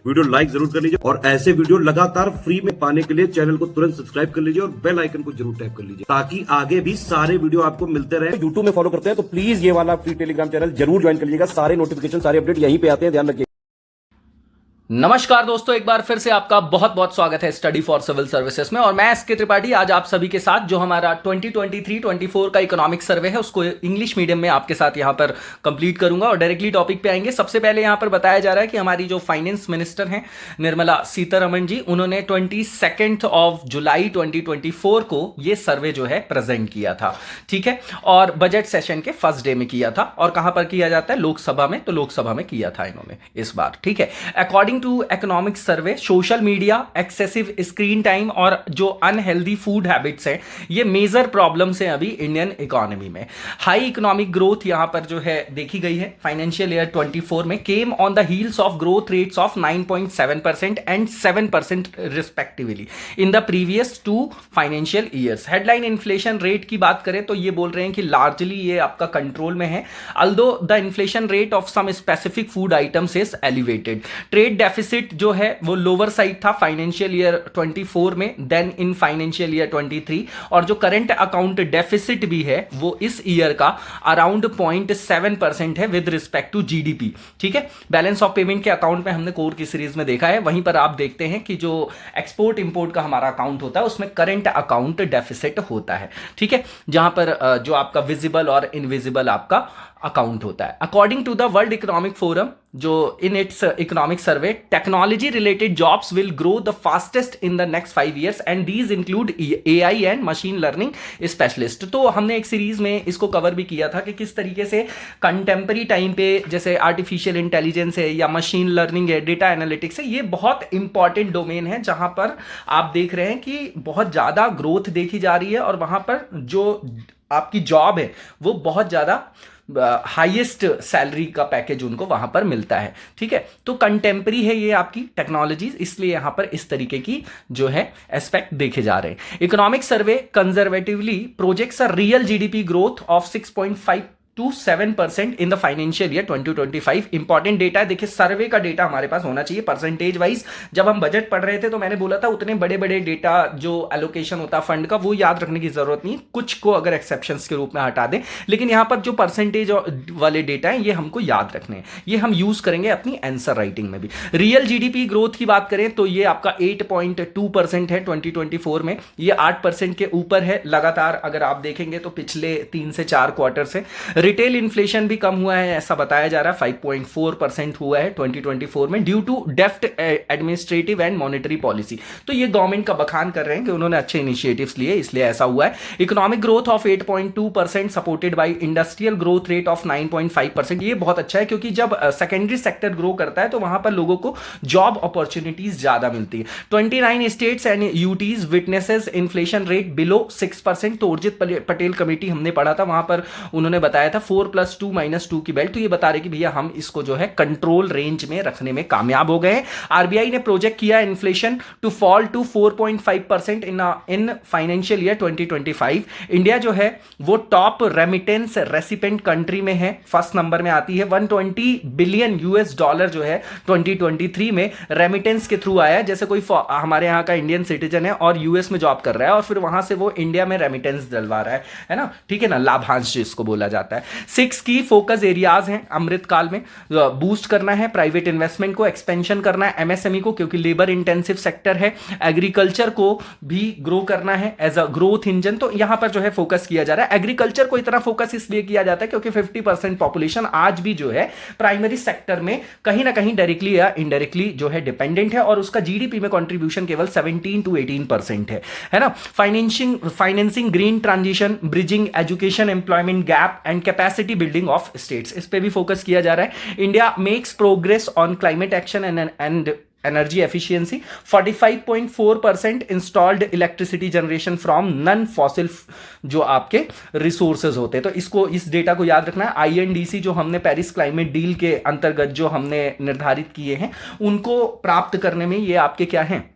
Video like जरूर कर लीजिए और ऐसे वीडियो लगातार फ्री में पाने के लिए चैनल को तुरंत सब्सक्राइब कर लीजिए और बेल आइकन को जरूर टैप कर लीजिए ताकि आगे भी सारे वीडियो आपको मिलते रहे। यूट्यूब में फॉलो करते हैं तो प्लीज ये वाला फ्री टेलीग्राम चैनल जरूर ज्वाइन कर लीजिएगा। सारे नोटिफिकेशन सारे अपडेट यहीं पे आते हैं, ध्यान रखिए। नमस्कार दोस्तों, एक बार फिर से आपका बहुत बहुत स्वागत है स्टडी फॉर सिविल सर्विसेज में। और मैं एसके त्रिपाठी आज आप सभी के साथ जो हमारा 2023-24 का इकोनॉमिक सर्वे है उसको इंग्लिश मीडियम में आपके साथ यहां पर कंप्लीट करूंगा और डायरेक्टली टॉपिक पे आएंगे। सबसे पहले यहां पर बताया जा रहा है कि हमारी जो फाइनेंस मिनिस्टर हैं निर्मला सीतारमण जी, उन्होंने 22 जुलाई 2024 को ये सर्वे जो है प्रेजेंट किया था, ठीक है। और बजट सेशन के फर्स्ट डे में किया था। और कहां पर किया जाता है? लोकसभा में। तो लोकसभा में किया था इन्होंने इस बार, ठीक है। According to economic survey, social media, excessive screen time और जो अनहेल्दी फूड हैबिट्स हैं ये मेजर प्रॉब्लम्स हैं अभी इंडियन इकोनॉमी में। हाई इकोनॉमिक ग्रोथ यहां पर जो है देखी गई है फाइनेंशियल ईयर 24 में, came on the heels of growth rates of 9.7% and 7% respectively in the previous 2 financial years. Headline inflation rate की बात करें तो ये बोल रहे हैं कि लार्जली ये आपका कंट्रोल में है, although the inflation rate of some specific food items is elevated. Trade deficit जो है वो लोअर साइड था फाइनेंशियल ईयर 24 में देन इन फाइनेंशियल ईयर 23, और जो करंट अकाउंट डेफिसिट भी है वो इस ईयर का अराउंड 0.7% है विद रिस्पेक्ट टू जीडीपी, ठीक है। बैलेंस ऑफ पेमेंट के अकाउंट में हमने कोर की सीरीज में देखा है, वहीं पर आप देखते हैं कि जो एक्सपोर्ट इंपोर्ट का हमारा अकाउंट होता है उसमें करंट अकाउंट डेफिसिट होता है, ठीक है, जहां पर जो आपका विजिबल और इनविजिबल आपका अकाउंट होता है। According to the World Economic Forum, जो in its economic survey, technology related jobs will grow the fastest in the next 5 years and these include AI and machine learning specialist. तो हमने एक series में इसको cover भी किया था कि किस तरीके से कंटेम्परी टाइम पे जैसे आर्टिफिशियल इंटेलिजेंस है या मशीन लर्निंग है, डेटा एनालिटिक्स है, ये बहुत इंपॉर्टेंट डोमेन है जहां पर आप देख रहे हैं कि बहुत ज्यादा ग्रोथ देखी जा रही है और वहां पर जो आपकी जॉब है वो बहुत ज्यादा हाईएस्ट सैलरी का पैकेज उनको वहां पर मिलता है, ठीक है। तो कंटेम्परी है ये आपकी टेक्नोलॉजीज, इसलिए यहां पर इस तरीके की जो है एस्पेक्ट देखे जा रहे हैं। Economic survey conservatively projects a real GDP growth of 6.5 to 7% in the financial year 2025। Important data है, देखिए सर्वे का डेटा हमारे पास होना चाहिए परसेंटेज वाइज। जब हम बजट पढ़ रहे थे तो मैंने बोला था उतने बड़े बड़े डेटा जो एलोकेशन होता है फंड का वो याद रखने की जरूरत नहीं, कुछ को अगर एक्सेप्शंस के रूप में हटा दें, लेकिन यहां पर जो परसेंटेज वाले डेटा है ये हमको याद रखने हैं, ये हम यूज करेंगे अपनी आंसर राइटिंग में भी। रियल जीडीपी ग्रोथ की बात करें तो ये आपका 8.2% है 2024 में, ये 8% के ऊपर है लगातार अगर आप देखेंगे तो पिछले 3 से 4 क्वार्टर से। रिटेल इन्फ्लेशन भी कम हुआ है ऐसा बताया जा रहा है, 5.4% हुआ है 2024 में due to deft administrative and monetary policy. तो ये गवर्नमेंट का बखान कर रहे हैं कि उन्होंने अच्छे इनिशिएटिव्स लिए इसलिए ऐसा हुआ है। Economic growth of 8.2% supported by industrial growth rate of 9.5%। ये बहुत अच्छा है क्योंकि जब सेकेंडरी सेक्टर ग्रो करता है तो वहां पर लोगों को जॉब अपॉर्चुनिटीज ज्यादा मिलती है। 29 states and UTs witnesses inflation rate below 6%। तो उर्जित पटेल कमेटी हमने पढ़ा था, वहां पर उन्होंने बताया था 4+2 -2 की बेल्ट। तो ये बता रहे कि भैया हम इसको जो है कंट्रोल रेंज में रखने में कामयाब हो गए। आरबीआई ने प्रोजेक्ट किया inflation to fall to 4.5% in financial year 2025। India जो है वो टॉप रेमिटेंस रेसिपेंट कंट्री में है, फर्स्ट नंबर में आती है। 120 बिलियन यूएस डॉलर जो है 2023 में रेमिटेंस के थ्रू आया है। जैसे कोई हमारे यहाँ का इंडियन सिटीजन है और यूएस में जॉब कर रहा है और फिर वहां से वो इंडिया में रेमिटेंस डलवा रहा है ना, ठीक है ना, लाभांश जिसको बोला जाता है। 6 की फोकस एरियाज हैं अमृत काल में। बूस्ट करना है प्राइवेट इन्वेस्टमेंट को, एक्सपेंशन करना है एमएसएमई को क्योंकि लेबर इंटेंसिव सेक्टर है, एग्रीकल्चर को भी ग्रो करना है एज अ ग्रोथ इंजन। तो यहां पर जो है फोकस किया जा रहा है। एग्रीकल्चर को इतना फोकस इसलिए किया जाता है क्योंकि 50% पॉपुलेशन आज भी जो है प्राइमरी सेक्टर में कहीं ना कहीं डायरेक्टली या इनडायरेक्टली जो है डिपेंडेंट है और उसका जीडीपी में कंट्रीब्यूशन केवल 17 to 18% है ना। Financing green transition, bridging education employment gap and capacity building of states, इस पे भी फोकस किया जा रहा है। India makes progress on climate action and energy efficiency. 45.4% installed electricity generation from non fossil जो आपके रिसोर्सेज होते हैं। तो इसको इस डेटा को याद रखना है। आईएनडीसी जो हमने पेरिस क्लाइमेट डील के अंतर्गत जो हमने निर्धारित किए हैं उनको प्राप्त करने में ये आपके क्या हैं,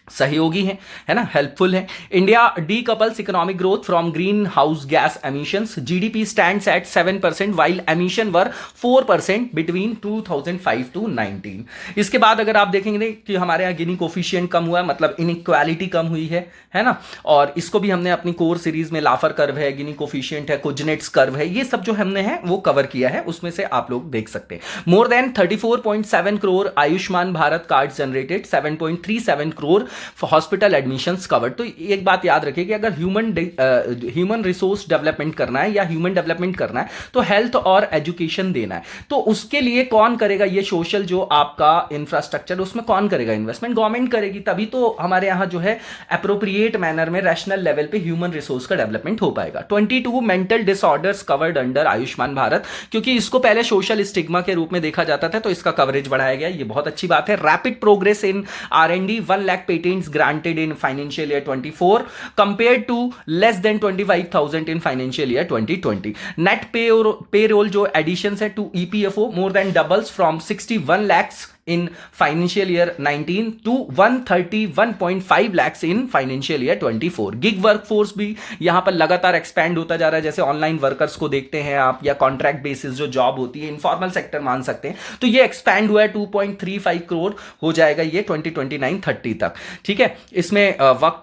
सहयोगी है ना, हेल्पफुल है। India decouples economic growth from green house gas emissions, GDP stands at 7% while emission were 4% between 2005 to 19। इसके बाद अगर आप देखेंगे कि हमारे यहाँ गिनी कोफिशिएंट कम हुआ है, मतलब इनइक्वालिटी कम हुई है ना, और इसको भी हमने अपनी कोर सीरीज में लाफर कर्व है, गिनी कोफिशिएंट है, कुजनेट्स कर्व है, ये सब जो हमने है वो कवर किया है, उसमें से आप लोग देख सकते हैं। More than 34.7 crore Ayushman Bharat card generated, 7.37 crore hospital admissions covered. तो एक बात याद रखिए कि अगर ह्यूमन रिसोर्स डेवलपमेंट करना है या ह्यूमन डेवलपमेंट करना है तो हेल्थ और एजुकेशन देना है, तो उसके लिए कौन करेगा ये सोशल जो आपका इंफ्रास्ट्रक्चर, उसमें कौन करेगा इन्वेस्टमेंट? गवर्नमेंट करेगी, तभी तो हमारे यहां जो है अप्रोप्रिएट मैनर में रैशनल लेवल पे ह्यूमन रिसोर्स का डेवलपमेंट हो पाएगा। 22 mental disorders covered under Ayushman Bharat, क्योंकि इसको पहले सोशल स्टिग्मा के रूप में देखा जाता था, तो इसका कवरेज बढ़ाया गया, ये बहुत अच्छी बात है। Rapid progress in R&D, 1 lakh patents granted in financial year 24 compared to less than 25,000 in financial year 2020. Net payroll जो additions है to EPFO more than doubles from 61 lakhs in financial year 19 to 131.5 lakhs in financial year 24. Gig workforce भी यहां पर लगातार expand होता जा रहा है, जैसे ऑनलाइन वर्कर्स को देखते हैं आप, या कॉन्ट्रैक्ट बेसिस जो जॉब होती है, इनफॉर्मल सेक्टर मान सकते हैं, तो ये एक्सपैंड हुआ है, 2.35 करोड़ हो जाएगा ये 2029-30 तक। ठीक है, इसमें वर्क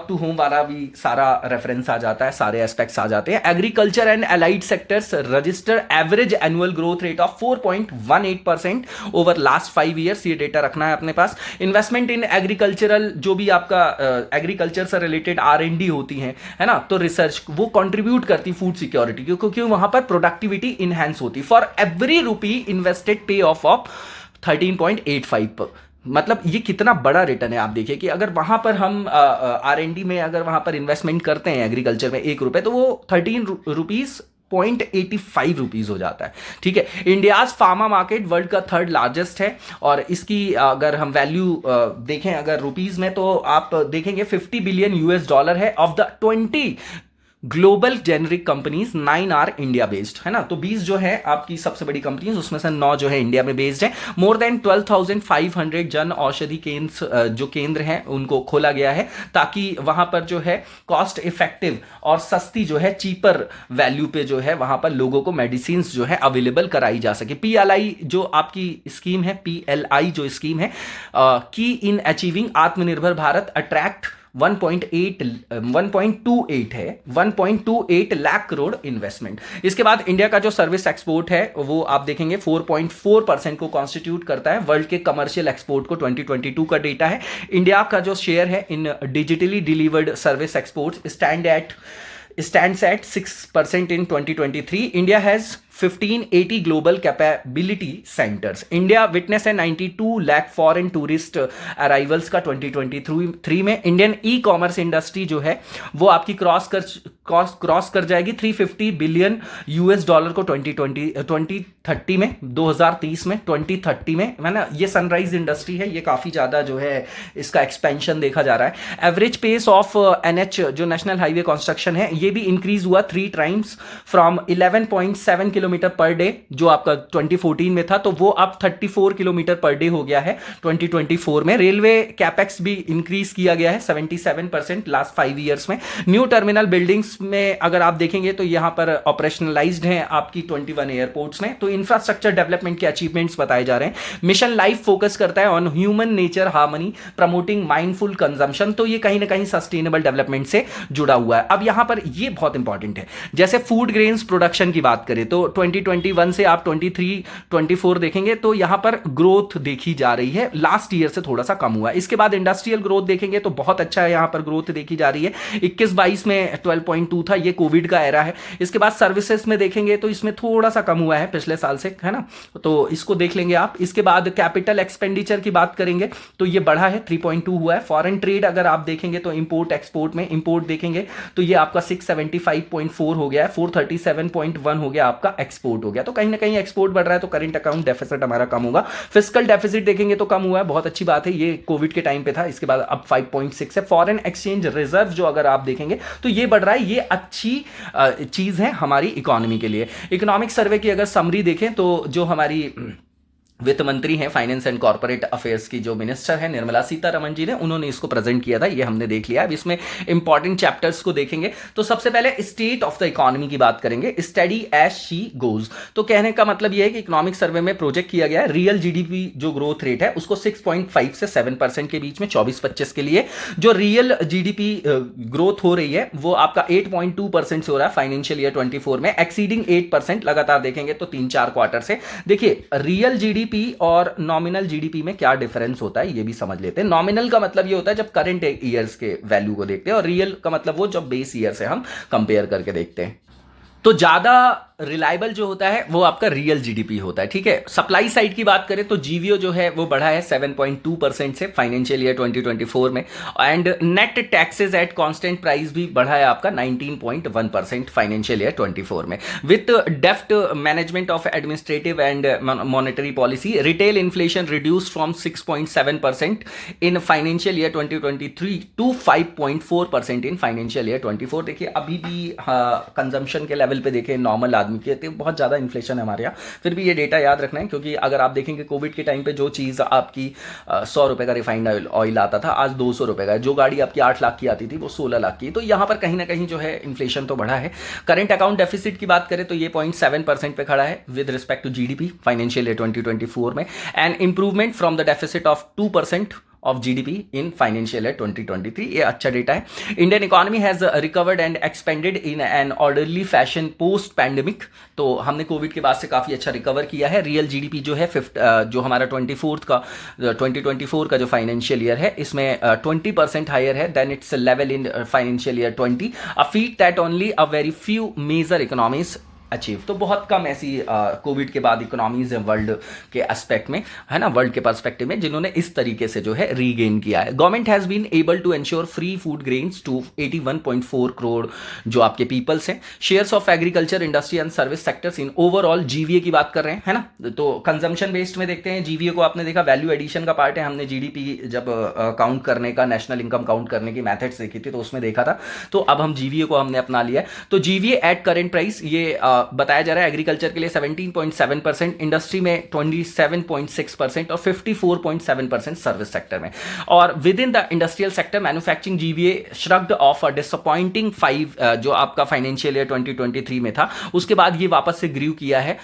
टू होम वाला भी सारा रेफरेंस आ जाता है, सारे एस्पेक्ट्स आ जाते हैं। Agriculture and allied sectors register average annual growth rate of 4.18% over last 5 years, ये डेटा रखना है अपने पास। इन्वेस्टमेंट इन एग्रीकल्चरल, जो भी आपका एग्रीकल्चर से रिलेटेड R&D होती है ना, तो रिसर्च वो कंट्रीब्यूट करती फूड सिक्योरिटी, क्योंकि वहां पर प्रोडक्टिविटी इनहैंस होती। फॉर एवरी रुपी इन्वेस्टेड पे ऑफ 13.85, मतलब ये कितना बड़ा रिटर्न है। आप देखिए कि अगर वहां पर हम R&D में अगर वहां पर इन्वेस्टमेंट करते हैं एग्रीकल्चर में 1 रुपए, तो वो 13 रुपीज 0.85 रुपीज हो जाता है। ठीक है, इंडियाज फार्मा मार्केट वर्ल्ड का 3rd लार्जेस्ट है, और इसकी अगर हम वैल्यू देखें अगर रुपीज में, तो आप देखेंगे $50 बिलियन है। Of the 20 global generic companies 9 R India based, है ना, तो 20 जो है आपकी सबसे बड़ी कंपनीज, उसमें से 9 जो है इंडिया में बेस्ड है। मोर देन 12,500 जन औषधि केंद्र जो केंद्र हैं उनको खोला गया है, ताकि वहां पर जो है कॉस्ट इफेक्टिव और सस्ती जो है चीपर वैल्यू पे जो है वहां पर लोगों को मेडिसिन जो है अवेलेबल कराई जा सके। PLI जो आपकी स्कीम है, PLI जो स्कीम है, की इन अचीविंग आत्मनिर्भर भारत अट्रैक्ट 1.28 लाख करोड़ इन्वेस्टमेंट। इसके बाद इंडिया का जो सर्विस एक्सपोर्ट है वो आप देखेंगे 4.4% को कॉन्स्टिट्यूट करता है वर्ल्ड के कमर्शियल एक्सपोर्ट को। 2022 का डेटा है। इंडिया का जो शेयर है in digitally delivered service exports stands at 6% in 2023. India has 1580 global capability centers. India witnessed a 92 lakh foreign tourist arrivals का 2023 में। इंडियन ई-कॉमर्स इंडस्ट्री जो है वो आपकी क्रॉस कर जाएगी $350 बिलियन को 2030 में, 2030 में, 2030 में, है ना। ये सनराइज इंडस्ट्री है, ये काफी ज्यादा जो है इसका एक्सपेंशन देखा जा रहा है। एवरेज पेस ऑफ NH जो नेशनल हाईवे कंस्ट्रक्शन है ये भी इंक्रीज हुआ 3 times from 11.7 kilometre per day जो आपका 2014 में था, तो वो अब 34 किलोमीटर पर डे हो गया है 2024 में। रेलवे कैपेक्स भी इंक्रीज किया गया है 77% लास्ट 5 ईयर्स में। न्यू टर्मिनल बिल्डिंग्स में अगर आप देखेंगे तो यहां पर ऑपरेशनलाइज्ड हैं आपकी 21 एयरपोर्ट्स में। तो इंफ्रास्ट्रक्चर डेवलपमेंट के अचीवमेंट्स बताए जा रहे हैं। मिशन लाइफ फोकस करता है on human nature harmony promoting mindful consumption, तो ये कहीं ना कहीं सस्टेनेबल डेवलपमेंट से जुड़ा हुआ है। अब यहां पर ये बहुत इंपॉर्टेंट है, जैसे फूड ग्रेन्स प्रोडक्शन की बात करें तो 2021 से आप 23-24 देखेंगे तो यहां पर ग्रोथ देखी जा रही है, लास्ट ईयर से थोड़ा सा कम हुआ है। इसके बाद इंडस्ट्रियल ग्रोथ देखेंगे तो बहुत अच्छा है, यहां पर ग्रोथ देखी जा रही है। 21-22 में 12.2 था, ये कोविड का एरा है। इसके बाद सर्विसेज में देखेंगे तो इसमें थोड़ा सा कम हुआ है पिछले साल से, है ना, तो इसको देख लेंगे आप। इसके बाद कैपिटल एक्सपेंडिचर की बात करेंगे तो ये बढ़ा है 3.2 हुआ है। फॉरेन ट्रेड अगर आप देखेंगे तो इंपोर्ट एक्सपोर्ट में इंपोर्ट देखेंगे तो ये आपका 675.4 हो गया है, 437.1 हो गया आपका एक्सपोर्ट हो गया। तो कहीं ना कहीं एक्सपोर्ट बढ़ रहा है तो करंट अकाउंट डेफिसिट हमारा कम होगा। फिस्कल डेफिसिट देखेंगे तो कम हुआ है, बहुत अच्छी बात है, ये कोविड के टाइम पे था। इसके बाद अब 5.6 है। फॉरेन एक्सचेंज रिजर्व जो अगर आप देखेंगे तो ये बढ़ रहा है, ये अच्छी चीज है हमारी इकोनॉमी के लिए। इकोनॉमिक सर्वे की अगर समरी देखें तो जो हमारी वित्त मंत्री हैं, फाइनेंस एंड कॉर्पोरेट अफेयर्स की जो मिनिस्टर है निर्मला सीतारमण जी ने, उन्होंने इसको प्रेजेंट किया था, ये हमने देख लिया। अब इसमें इंपॉर्टेंट चैप्टर्स को देखेंगे। तो सबसे पहले स्टेट ऑफ द इकोनॉमी की बात करेंगे, स्टडी एज शी गोज। तो कहने का मतलब ये है कि इकोनॉमिक सर्वे में प्रोजेक्ट किया गया है रियल जीडीपी जो ग्रोथ रेट है उसको 6.5 से 7% के बीच में 24-25 के लिए जो रियल जीडीपी ग्रोथ हो रही है वो आपका 8.2% से हो रहा है फाइनेंशियल ईयर 24 में, एक्सीडिंग 8% लगातार देखेंगे तो 3-4 क्वार्टर से। देखिए रियल जीडीपी और नॉमिनल जीडीपी में क्या डिफरेंस होता है ये भी समझ लेते हैं। नॉमिनल का मतलब ये होता है जब करंट ईयर्स के वैल्यू को देखते हैं, और रियल का मतलब वो जब बेस ईयर से हम कंपेयर करके देखते हैं। तो ज्यादा रिलायबल जो होता है वो आपका रियल जीडीपी होता है, ठीक है। सप्लाई साइड की बात करें तो जीवीओ जो है वो बढ़ा है 7.2% से फाइनेंशियल ईयर 2024 में, and net taxes at constant price भी बढ़ा है आपका 19.1% फाइनेंशियल ईयर 24 में। With deft management of administrative and monetary policy, retail inflation reduced from 6.7% in financial year 2023 to 5.4% in financial year 24। देखिए अभी भी कंजम्पशन के लेवल पे देखें नॉर्मल आदमी के तो बहुत ज़्यादा इन्फ्लेशन है हमारे यहाँ, फिर भी ये डेटा याद रखना है, क्योंकि अगर आप देखेंगे कोविड के टाइम पे जो चीज़ आपकी 100 रुपये का रिफाइंड ऑयल आता था आज 200 रुपये का है, जो गाड़ी आपकी 8 लाख की आती थी वो 16 लाख की। तो यहाँ पर कहीं ना कहीं जो है इन्फ्लेशन तो बढ़ा है। करंट अकाउंट डेफिसिट की बात करें तो ये 0.7% पे खड़ा है with respect to GDP financial year 2024 में, and improvement from the deficit of 2% of GDP in financial year 2023। ये अच्छा डेटा है। Indian economy has recovered and expanded in an orderly fashion post pandemic. तो हमने कोविड के बाद से काफ़ी अच्छा रिकवर किया है। रियल जीडीपी जो है जो हमारा 2024 का जो फाइनेंशियल ईयर है इसमें 20% हायर है than its level in financial year 20, a feat that only a very few major economies achieve. तो बहुत कम ऐसी कोविड के बाद इकोनॉमीज है वर्ल्ड के एस्पेक्ट में, है ना, वर्ल्ड के पर्सपेक्टिव में, जिन्होंने इस तरीके से जो है रीगेन किया है। Government has been able to ensure free food grains to 81.4 crore जो आपके पीपल्स हैं। Shares of agriculture industry and service sectors in overall, GVA की बात कर रहे हैं, है ना, तो कंजम्पशन बेस्ड में देखते हैं। जीवीए को आपने देखा वैल्यू एडिशन का पार्ट है, हमने जीडीपी जब काउंट करने का, नेशनल इनकम काउंट करने की मैथड्स देखी थी तो उसमें देखा था, तो अब हम जीवीए को हमने अपना लिया है। तो जीवीए एट करेंट प्राइस ये बताया जा रहा है एग्रीकल्चर के लिए 17.7%, इंडस्ट्री में 27.6% और 54.7% सर्विस सेक्टर में। और with in the industrial sector manufacturing GVA shrugged of a disappointing 5 जो आपका फाइनेंशियल ईयर 2023 में था, उसके बाद ये वापस से ग्रीव किया है।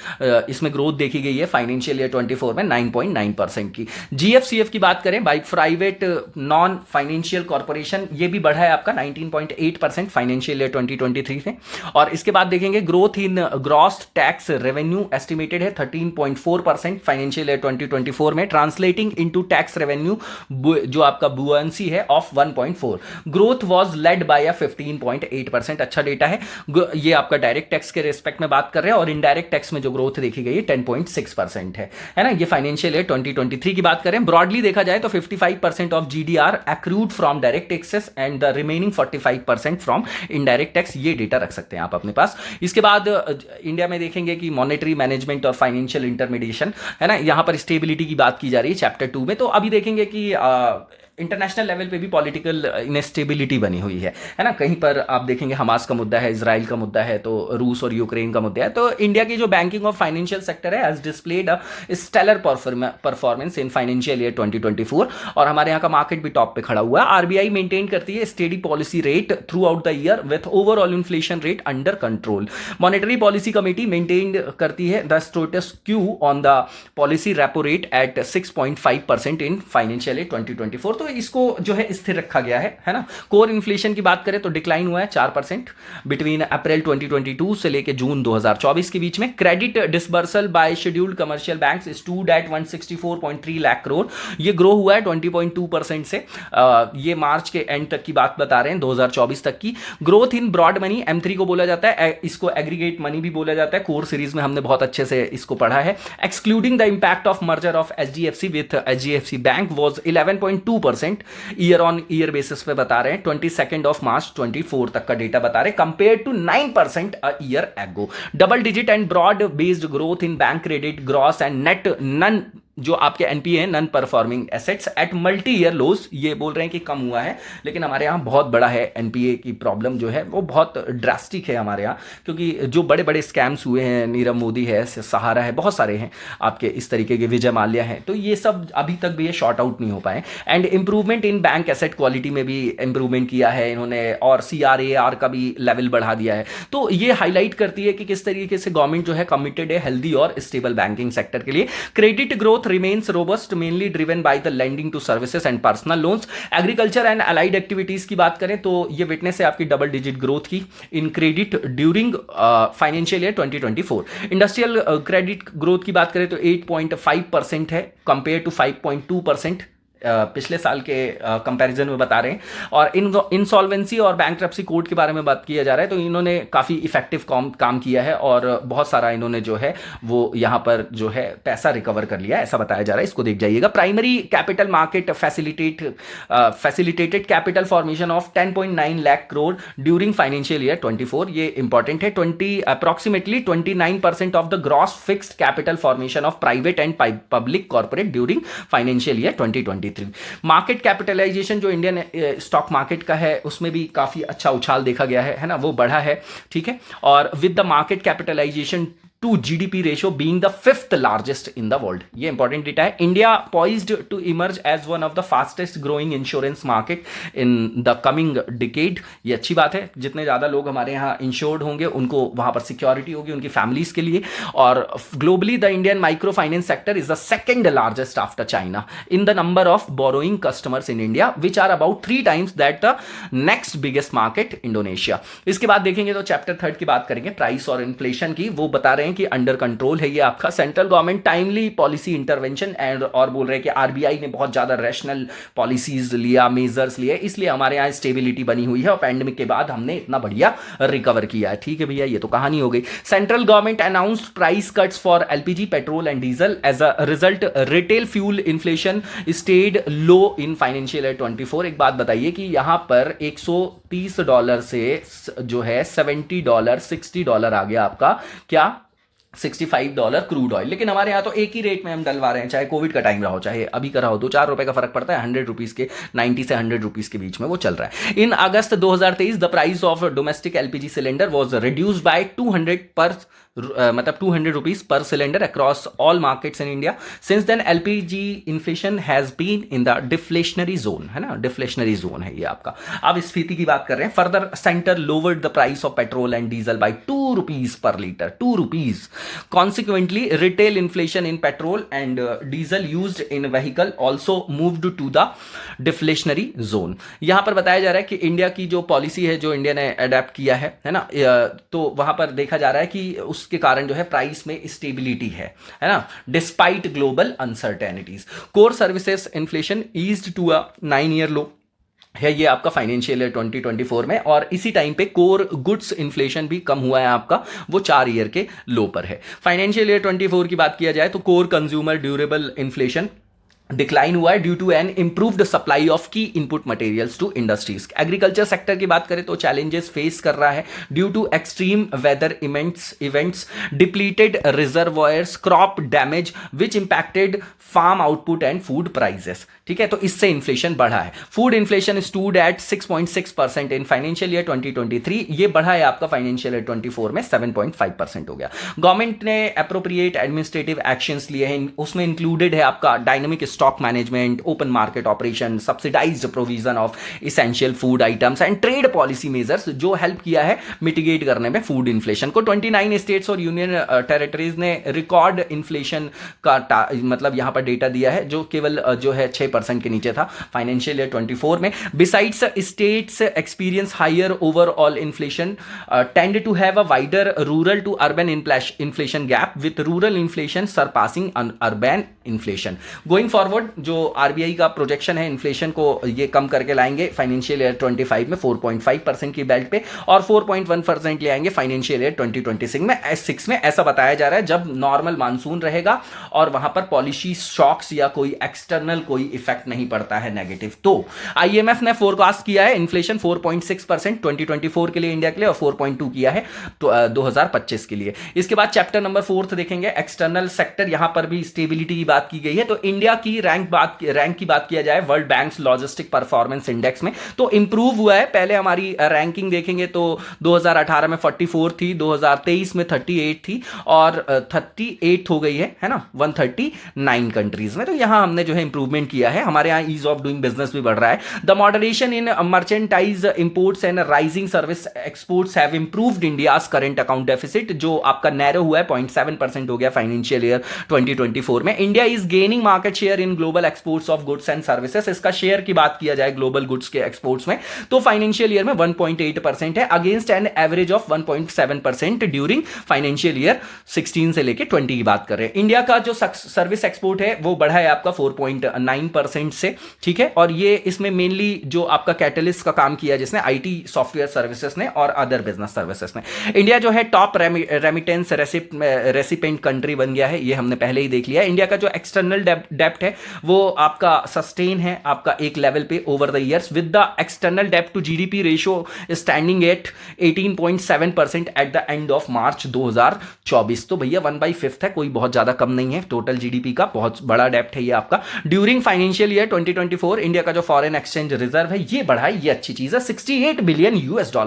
इसमें ग्रोथ देखी गई है फाइनेंशियल ईयर 24 में 9.9% की। जीएफसीएफ की बात करें by private non financial corporation, ये भी बढ़ा है आपका 19.8% फाइनेंशियल ईयर 2023 में। और इसके बाद देखेंगे growth in gross tax revenue estimated है 13.4% फाइनेंशियल ईयर 2024 में, ट्रांसलेटिंग इनटू टैक्स रेवेन्यू जो आपका बुआंसी है of 1.4। Growth was led by 15.8%, अच्छा डेटा है। ये आपका डायरेक्ट टैक्स के रिस्पेक्ट में बात कर रहे हैं, और इनडायरेक्ट टैक्स में जो ग्रोथ देखी गई है 10.6% है ना। ये फाइनेंशियल ईयर 2023 की बात करें, ब्रॉडली देखा जाए तो 55% of GDR accrued from direct taxes and the remaining 45% from indirect tax, ये डेटा रख सकते हैं आप अपने पास। इसके बाद इंडिया में देखेंगे कि मॉनेटरी मैनेजमेंट और फाइनेंशियल इंटरमीडिएशन, है ना, यहां पर स्टेबिलिटी की बात की जा रही है चैप्टर 2 में। तो अभी देखेंगे कि इंटरनेशनल लेवल पे भी पॉलिटिकल इनस्टेबिलिटी बनी हुई है ना। कहीं पर आप देखेंगे हमास का मुद्दा है, इजराइल का मुद्दा है, तो रूस और यूक्रेन का मुद्दा है। तो इंडिया की जो बैंकिंग और फाइनेंशियल सेक्टर है has displayed a stellar performance in financial year 2024, और हमारे यहाँ का मार्केट भी टॉप पे खड़ा हुआ है। आरबीआई मेंटेन करती है steady policy rate throughout the year with overall inflation rate under control. Monetary policy committee maintain करती है the status quo on the policy repo rate at 6.5% in financial year 2024। तो इसको जो है स्थिर रखा गया है ना। कोर इन्फ्लेशन की बात करें तो डिक्लाइन हुआ है 4% बिटवीन अप्रैल 2022 से लेकर जून 2024 के बीच में। Credit disbursal by scheduled commercial banks stood at 164.3 lakh crore, ये ग्रो हुआ है 20.2% से। ये मार्च के एंड तक की बात बता रहे हैं, 2024 तक की। Growth in broad money M3 को बोला जाता है, इसको एग्रीगेट मनी भी बोला जाता है। कोर सीरीज में हमने बहुत अच्छे से इसको पढ़ा है। Excluding the impact of merger of HDFC with HDFC bank was 11.2% year on year basis पे बता रहे हैं। 22 ऑफ मार्च 24 तक का डेटा बता रहे हैं, compare to 9% a year ago. Double digit and broad based growth in bank credit gross and net non जो आपके एनपीए हैं, non performing assets at multi year lows, ये बोल रहे हैं कि कम हुआ है, लेकिन हमारे यहाँ बहुत बड़ा है एनपीए की प्रॉब्लम जो है वो बहुत ड्रास्टिक है हमारे यहाँ, क्योंकि जो बड़े बड़े स्कैम्स हुए हैं, नीरव मोदी है, सहारा है, बहुत सारे हैं आपके इस तरीके के, विजय माल्या हैं, तो ये सब अभी तक भी ये शॉर्ट आउट नहीं हो पाए। And improvement in bank asset quality में भी इंप्रूवमेंट किया है इन्होंने, और CRAR का भी लेवल बढ़ा दिया है। तो ये हाईलाइट करती है कि किस तरीके से गवर्नमेंट जो है कमिटेड है हेल्दी और स्टेबल बैंकिंग सेक्टर के लिए। Credit growth remains robust, mainly driven by the lending to services and personal loans. Agriculture and allied activities की बात करें तो ये विटनेस है आपकी डबल डिजिट ग्रोथ की in credit during financial year 2024। Industrial credit growth की बात करें तो 8.5% है कंपेयर टू 5.2% पिछले साल के कंपैरिजन में बता रहे हैं। और इंसॉल्वेंसी और बैंक्रप्सी कोड के बारे में बात किया जा रहा है, तो इन्होंने काफ़ी इफेक्टिव काम किया है और बहुत सारा इन्होंने जो है वो यहाँ पर जो है पैसा रिकवर कर लिया है, ऐसा बताया जा रहा है। इसको देख जाइएगा। Primary capital market facilitated capital formation of 10.9 lakh crore during financial year 24, ये इंपॉर्टेंट है। Approximately 29% of the gross fixed capital formation of private and public corporate during financial year 2023। Market capitalisation जो इंडियन स्टॉक मार्केट का है उसमें भी काफी अच्छा उछाल देखा गया है ना, वो बढ़ा है, ठीक है। और with the market capitalisation to GDP ratio being the 5th largest in the world, ये इंपॉर्टेंट डेटा है। India poised to emerge as one of the fastest growing insurance market in the coming decade, ये अच्छी बात है। जितने ज्यादा लोग हमारे यहाँ इंश्योर्ड होंगे उनको वहां पर सिक्योरिटी होगी उनकी फैमिलीज के लिए। और globally the Indian micro finance sector is the 2nd largest after China in the number of borrowing customers in India, which are about 3 times that the next biggest market Indonesia. इसके बाद देखेंगे तो chapter 3 की बात करेंगे, price और inflation की। वो बता रहे हैं कि अंडर कंट्रोल है ये आपका। Central government timely policy intervention and, और बोल रहे हैं कि आरबीआई ने बहुत ज्यादा रैशनल पॉलिसीज लिया, मेजर्स लिए, इसलिए हमारे यहाँ स्टेबिलिटी बनी हुई है और पैंडेमिक के बाद हमने इतना बढ़िया रिकवर किया है। ठीक है भैया, ये तो कहानी हो गई। Central government announced price cuts for LPG, petrol and diesel. As a result retail fuel inflation stayed low in financial year 24। एक बात बताइए कि यहां पर $130 से जो है $70 $60 आ गया आपका, क्या $65 क्रूड ऑयल। लेकिन हमारे यहाँ तो एक ही रेट में हम डलवा रहे हैं, चाहे कोविड का टाइम रहा हो चाहे अभी का रहा हो, 2-4 रुपए का फर्क पड़ता है। 100 रुपीज के 90 से 100 रुपीज के बीच में वो चल रहा है। In August 2023 the price of domestic LPG cylinder was reduced by 200 rupees per cylinder across all markets in India. Since then LPG inflation has been in the deflationary zone, है ना, डिफ्लेशनरी जोन है ये आपका। अब स्फीति की बात कर रहे हैं। Further centre lowered the price of petrol and diesel by 2 rupees per litre, 2 rupees. Consequently, retail inflation in petrol and diesel used in vehicle also moved to the deflationary zone। यहां पर बताया जा रहा है कि इंडिया की जो policy है, जो इंडिया ने अडेप्ट किया है ना, तो वहां पर देखा जा रहा है कि उसके कारण जो है प्राइस में स्टेबिलिटी है ना, despite global uncertainties. Core services inflation eased to a 9-year low है ये आपका फाइनेंशियल ईयर 2024 में। और इसी टाइम पे कोर गुड्स इन्फ्लेशन भी कम हुआ है आपका, वो 4 ईयर के लो पर है। फाइनेंशियल ईयर 24 की बात किया जाए तो core consumer durable inflation decline हुआ है due to an improved supply of की input materials to industries. Agriculture sector की बात करें तो चैलेंजेस फेस कर रहा है due to extreme weather events, depleted reservoirs, crop damage which impacted farm output and food prices. ठीक है, तो इससे इन्फ्लेशन बढ़ा है। Food inflation stood at 6.6% in financial year 2023, ये बढ़ा है आपका फाइनेंशियल ईयर 24 में 7.5% हो गया। गवर्नमेंट ने अप्रोप्रिएट एडमिनिस्ट्रेटिव एक्शंस लिए हैं, उसमें इंक्लूडेड है आपका dynamic stock management, open market operation, subsidised provision of essential food items and trade policy measures, जो हेल्प किया है मिटिगेट करने में फूड इन्फ्लेशन को। 29 स्टेट्स और यूनियन टेरिटरीज ने रिकॉर्ड इन्फ्लेशन का मतलब यहां पर डेटा दिया है, जो केवल जो है 6% के नीचे था फाइनेंशियल ईयर 24 में। Besides states experience higher overall inflation tend to have a wider rural to urban inflation gap, with rural inflation surpassing urban inflation. Going forward forward जो आरबीआई का प्रोजेक्शन है इन्फ्लेशन को ये कम करके लाएंगे फाइनेंशियल ईयर 25 में 4.5% की बेल्ट पे और 4.1% ले आएंगे फाइनेंशियल ईयर 2026 में ऐसा बताया जा रहा है, जब नॉर्मल मानसून रहेगा और वहां पर पॉलिसी शॉक्स या कोई एक्सटर्नल कोई इफेक्ट नहीं पड़ता है नेगेटिव। तो आईएमएफ ने फोरकास्ट किया है इन्फ्लेशन 4.6% 2024 के लिए इंडिया के लिए और 4.2 किया है तो 2025 के लिए। इसके बाद चैप्टर नंबर 4 देखेंगे एक्सटर्नल सेक्टर, यहां पर भी स्टेबिलिटी की बात की गई है। तो इंडिया की रैंक की बात किया जाए world banks logistic performance index में तो इंप्रूव हुआ है। पहले हमारी रैंकिंग देखेंगे तो 2018 में 44 थी, 2023 में 38 थी और 38 हो गई है ना 139 कंट्रीज में। तो यहां हमने जो है इंप्रूवमेंट किया है, हमारे यहां ईज ऑफ डूइंग बिजनेस भी बढ़ रहा है। The moderation in merchandise imports and rising service exports have improved India's current account deficit, जो आपका नैरो हुआ है 0.7% हो गया फाइनेंशियल ईयर 2024 में। India is gaining market share in global exports of goods and services. इसका शेयर की बात किया जाए ग्लोबल गुड्स के एक्सपोर्ट्स में तो फाइनेंशियल ईयर में 1.8% है against an average of 1.7% during financial year 16 से लेके 20 की बात कर रहे हैं। इंडिया का जो सर्विस एक्सपोर्ट है वो बढ़ा है आपका 4.9% से, ठीक है। और ये इसमें मेनली जो आपका कैटलिस्ट का काम किया जिसने आईटी सॉफ्टवेयर सर्विसेज ने और अदर बिजनेस सर्विसेज ने। इंडिया जो है टॉप रेमिटेंस रेसिपेंट कंट्री बन गया है, ये हमने पहले ही देख लिया। इंडिया का जो एक्सटर्नल डेप्ट है वो आपका सस्टेन है आपका एक लेवल पे over the years with the external डेप्ट to GDP ratio standing at 18.7% at the end of March 2024। तो भैया 1/5 है, कोई बहुत ज्यादा कम नहीं है टोटल जीडीपी का, बहुत बड़ा डेप्ट है ये आपका। ड्यूरिंग फाइनेंशियल ईयर 2024 इंडिया का जो फॉरेन एक्सचेंज रिजर्व है ये बढ़ा है, ये अच्छी चीज है, $68 बिलियन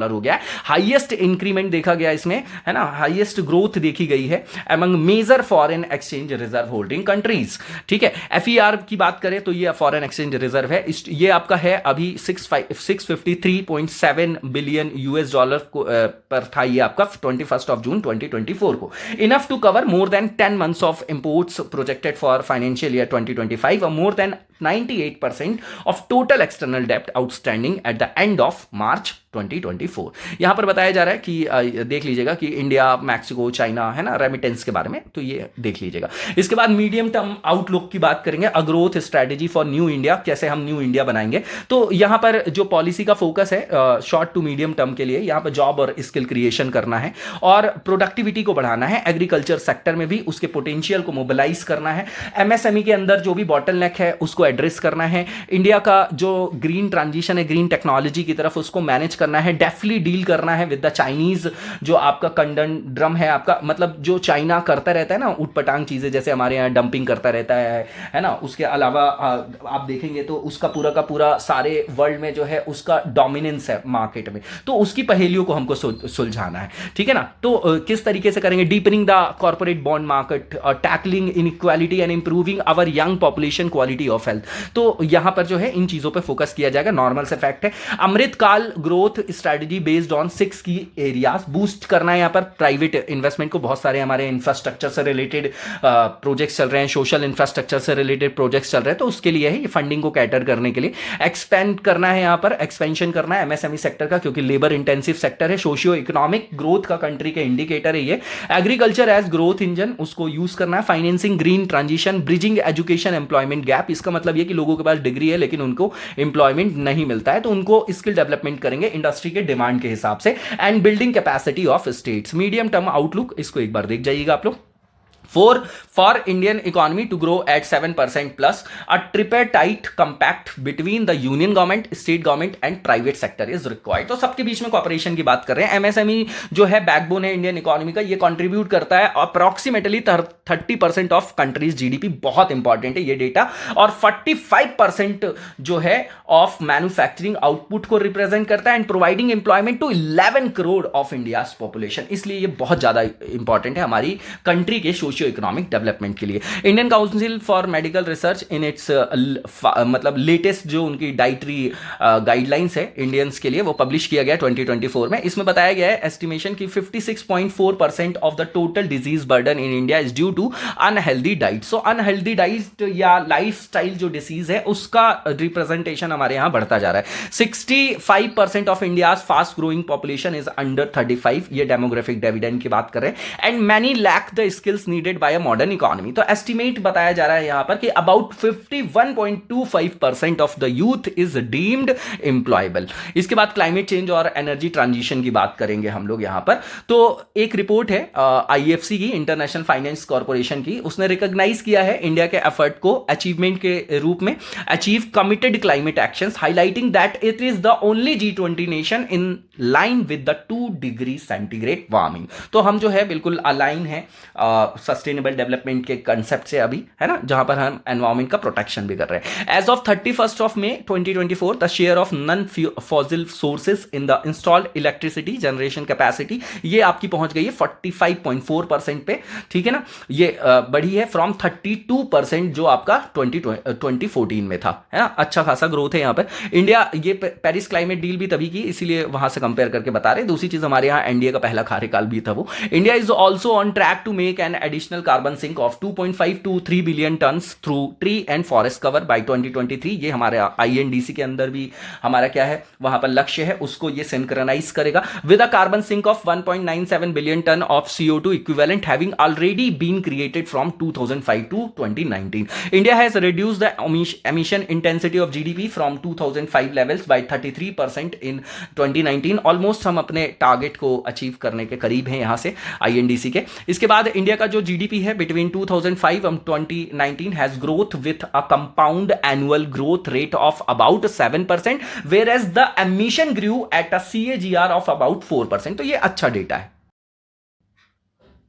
हो गया है। हाईएस्ट इंक्रीमेंट देखा गया इसमें, है ना, हाईएस्ट ग्रोथ देखी गई है among major foreign exchange reserve holding countries, ठीक है। एफईआर की बात करें तो ये फॉरेन एक्सचेंज रिजर्व है, ये आपका है अभी 653.7 बिलियन पर था ये आपका 21 जून 2024 को। Enough to cover more than 10 months of imports projected for financial year 2025 और more than 98% of total external डेप्ट outstanding at the end of March 2024। यहां पर बताया जा रहा है कि देख लीजिएगा कि इंडिया, मैक्सिको, चाइना, है ना, रेमिटेंस के बारे में, तो ये देख लीजिएगा। इसके बाद मीडियम टर्म आउटलुक की बात करेंगे, a growth strategy for new India, कैसे हम न्यू इंडिया बनाएंगे। तो यहां पर जो पॉलिसी का फोकस है शॉर्ट टू मीडियम टर्म के लिए, यहां पर जॉब और स्किल क्रिएशन करना है और प्रोडक्टिविटी को बढ़ाना है। एग्रीकल्चर सेक्टर में भी उसके पोटेंशियल को मोबिलाइज करना है। एमएसएमई के अंदर जो भी बॉटलनेक है उसको एड्रेस करना है। इंडिया का जो ग्रीन ट्रांजिशन है ग्रीन टेक्नोलॉजी की तरफ, उसको मैनेज करना है। डेफली डील करना है विद द चाइनीज, जो आपका कंडम है आपका, मतलब जो चाइना करता रहता है ना उटपटांग चीजें, जैसे हमारे यहाँ डंपिंग करता रहता है ना। उसके अलावा आप देखेंगे तो उसका पूरा का पूरा सारे वर्ल्ड में जो है उसका डोमिनेंस है मार्केट में, तो उसकी पहेलियों को हमको सुलझाना है, ठीक है ना। तो किस तरीके से करेंगे, deepening the corporate bond market, tackling inequality and improving our young population quality of health. तो यहां पर जो है इन चीजों पे फोकस किया जाएगा, नॉर्मल से फैक्ट है। अमृतकाल ग्रोथ स्ट्रेटजी बेस्ड ऑन 6 की एरियाज, बूस्ट करना है यहां पर प्राइवेट इन्वेस्टमेंट को। बहुत सारे हमारे इंफ्रास्ट्रक्चर से रिलेटेड प्रोजेक्ट्स चल रहे हैं, सोशल इंफ्रास्ट्रक्चर से रिलेटेड प्रोजेक्ट्स चल रहे हैं, तो उसके लिए है ये फंडिंग को कैटर करने के लिए। एक्सपेंड करना है यहां पर, एक्सपेंशन करना है एमएसएमई सेक्टर का, क्योंकि लेबर इंटेंसिव सेक्टर है, सोशियो इकोनॉमिक ग्रोथ का कंट्री के इंडिकेटर है ये। एग्रीकल्चर एज ग्रोथ इंजन, उसको यूज करना है। Financing green transition, bridging education employment gap, इसका मतलब ये कि लोगों के पास डिग्री है लेकिन उनको एम्प्लॉयमेंट नहीं मिलता है, तो उनको स्किल डेवलपमेंट करेंगे इंडस्ट्री के डिमांड के हिसाब से। And building capacity of states, medium term outlook, इसको एक बार देख जाइएगा आप लोग। For Indian economy to grow at 7% plus, a tripartite compact between the union government, state government and private sector is required। तो सबके बीच में कॉपरेशन की बात कर रहे हैं। एमएसएमई जो है बैकबोन है इंडियन इकोनॉमी का, ये कंट्रीब्यूट करता है अप्रॉक्सीमेटली 30% ऑफ कंट्रीज जीडीपी, बहुत इंपॉर्टेंट है ये डेटा, और 45% जो है ऑफ मैन्युफैक्चरिंग आउटपुट को रिप्रेजेंट करता है, and providing employment to 11 crore of India's population. इसलिए ये बहुत ज्यादा इंपॉर्टेंट है हमारी कंट्री के सोशियो इकोनॉमिक डेवलपमेंट के लिए। Indian council for medical research in its मतलब लेटेस्ट जो उनकी डाइटरी गाइडलाइंस है इंडियंस के लिए, वो पब्लिश किया गया 2024 में। इसमें बताया गया है एस्टिमेशन की 56.4% of the total disease burden in India is due to unhealthy diet. So unhealthy diet या लाइफस्टाइल जो डिसीज है उसका रिप्रेजेंटेशन हमारे यहां बढ़ता जा रहा है। 65% of India's fast growing population is under 35, ये डेमोग्राफिक डिविडेंड की बात कर रहे हैं। And many lack the skills needed added by a modern economy. तो एस्टिमेट बताया जा रहा है यहां पर कि about 51.25% of the youth is deemed employable. इसके बाद क्लाइमेट चेंज और एनर्जी ट्रांजिशन की बात करेंगे हम लोग यहां पर। तो एक रिपोर्ट है आईएफसी की, इंटरनेशनल फाइनेंस कॉर्पोरेशन की, उसने रिकॉग्नाइज किया है इंडिया के एफर्ट को अचीवमेंट के रूप में, achieve committed climate actions, highlighting that it is the only G20 nation in line with the 2 degree centigrade warming. तो हम जो है बिल्कुल अलाइन है सस्टेनेबल डेवलपमेंट के कंसेप्ट से अभी, है ना, जहां पर हम एनवायरमेंट का प्रोटेक्शन भी कर रहे हैं। As of 31 of May 2024 the share of non fossil sources in the installed electricity generation capacity, ये आपकी पहुंच गई है 45.4% पे, ठीक है ना। ये बढ़ी है फ्रॉम 32% जो आपका 2014 में था, है ना। अच्छा खासा ग्रोथ है यहां पर। इंडिया, ये पेरिस क्लाइमेट डील भी तभी की, इसीलिए वहां से कंपेयर करके बता रहे। दूसरी चीज, हमारे यहां एनडीए का पहला कार्यकाल भी था वो। India is also on track to make an additional carbon sink of 2.5 to 3 billion tonnes through tree and forest cover by 2023। ये हमारे आईएनडीसी के अंदर भी हमारा क्या है, वहां पर लक्ष्य है, उसको ये सिंक्रोनाइज करेगा with a carbon sink of 1.97 billion tonne of CO2 equivalent having already been created from 2005 to 2019। India has reduced the emission intensity of GDP from 2005 levels by 33% in 2019। Almost हम अपने टारगेट को achieve करने के करीब हैं यहां से INDC के। इसके बाद इंडिया का जो जीडीपी है between 2005 and 2019 has growth with a compound annual growth rate of about 7%, whereas the emission grew at a CAGR of about 4%। तो ये अच्छा डेटा है।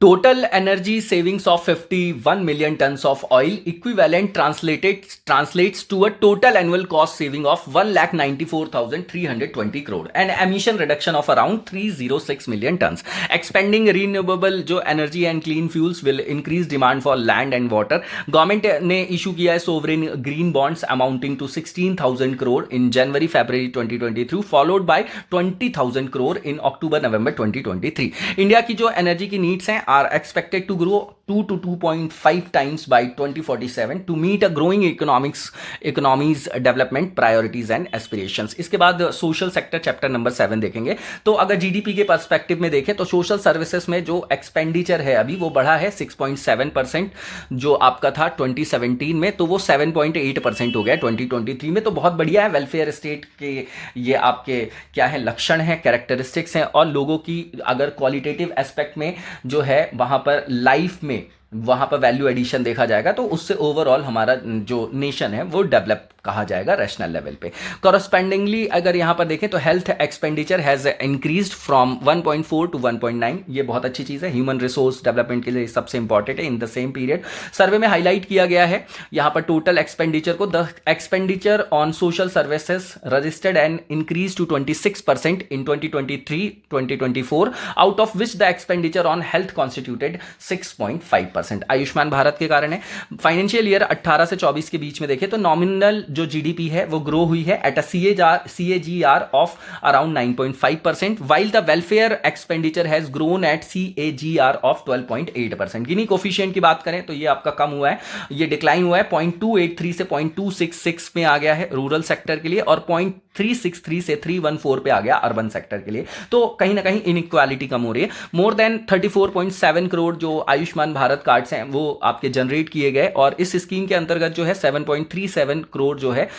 Total energy savings of 51 million tons of oil equivalent translates to a total annual cost saving of 1,94,320 crore and emission reduction of around 306 million tons। Expanding renewable जो energy and clean fuels will increase demand for land and water। Government ने issue किया है sovereign green bonds amounting to 16,000 crore in January-February 2023 followed by 20,000 crore in October-November 2023। India की जो energy की needs हैं are expected to grow 2 to 2.5 times by 2047 to meet a growing economies development priorities and aspirations। इसके बाद social sector chapter number 7 देखेंगे। तो अगर GDP के पर्सपेक्टिव में देखें तो सोशल सर्विसेज में जो एक्सपेंडिचर है अभी वो बढ़ा है 6.7%, जो आपका था 2017 में, तो वो 7.8% हो गया 2023 में। तो बहुत बढ़िया है। वेलफेयर स्टेट के ये आपके क्या है, लक्षण है, कैरेक्टरिस्टिक्स हैं, और लोगों की अगर क्वालिटेटिव एस्पेक्ट में जो है वहां पर लाइफ में वहां पर वैल्यू एडिशन देखा जाएगा, तो उससे ओवरऑल हमारा जो नेशन है वो डेवलप कहा जाएगा रैशनल लेवल पे। कॉरस्पेंडिंगली अगर यहां पर देखें तो health expenditure has increased from 1.4 to 1.9। ये बहुत अच्छी चीज है, ह्यूमन रिसोर्स डेवलपमेंट के लिए सबसे इंपॉर्टेंट है in the same period. Survey में हाईलाइट किया गया है यहां पर टोटल एक्सपेंडिचर को, the expenditure on social services registered and increase to 26% in 2023-2024, out of which the expenditure on health constituted 6.5%। Ayushman Bharat के कारण है। फाइनेंशियल ईयर 18 से 24 के बीच में देखें तो नॉमिनल जो जीडीपी है वो ग्रो हुई है at a CAGR of around 9.5%, while the welfare expenditure has grown at CAGR of 12.8%। Guinea coefficient की बात करें तो ये आपका कम हुआ है, ये डिक्लाइन हुआ है, 0.283 से 0.266 में आ गया है रूरल सेक्टर के लिए, और 0.363 से 314 पे आ गया अर्बन सेक्टर के लिए। तो कहीं ना कहीं इनइक्वालिटी कम हो रही है। मोर देन 34.7 करोड़ जो आयुष्मान भारत कार्ड्स हैं वो आपके जनरेट किए गए, और इस स्कीम के अंतर्गत जो है 7.37 करोड़ जो है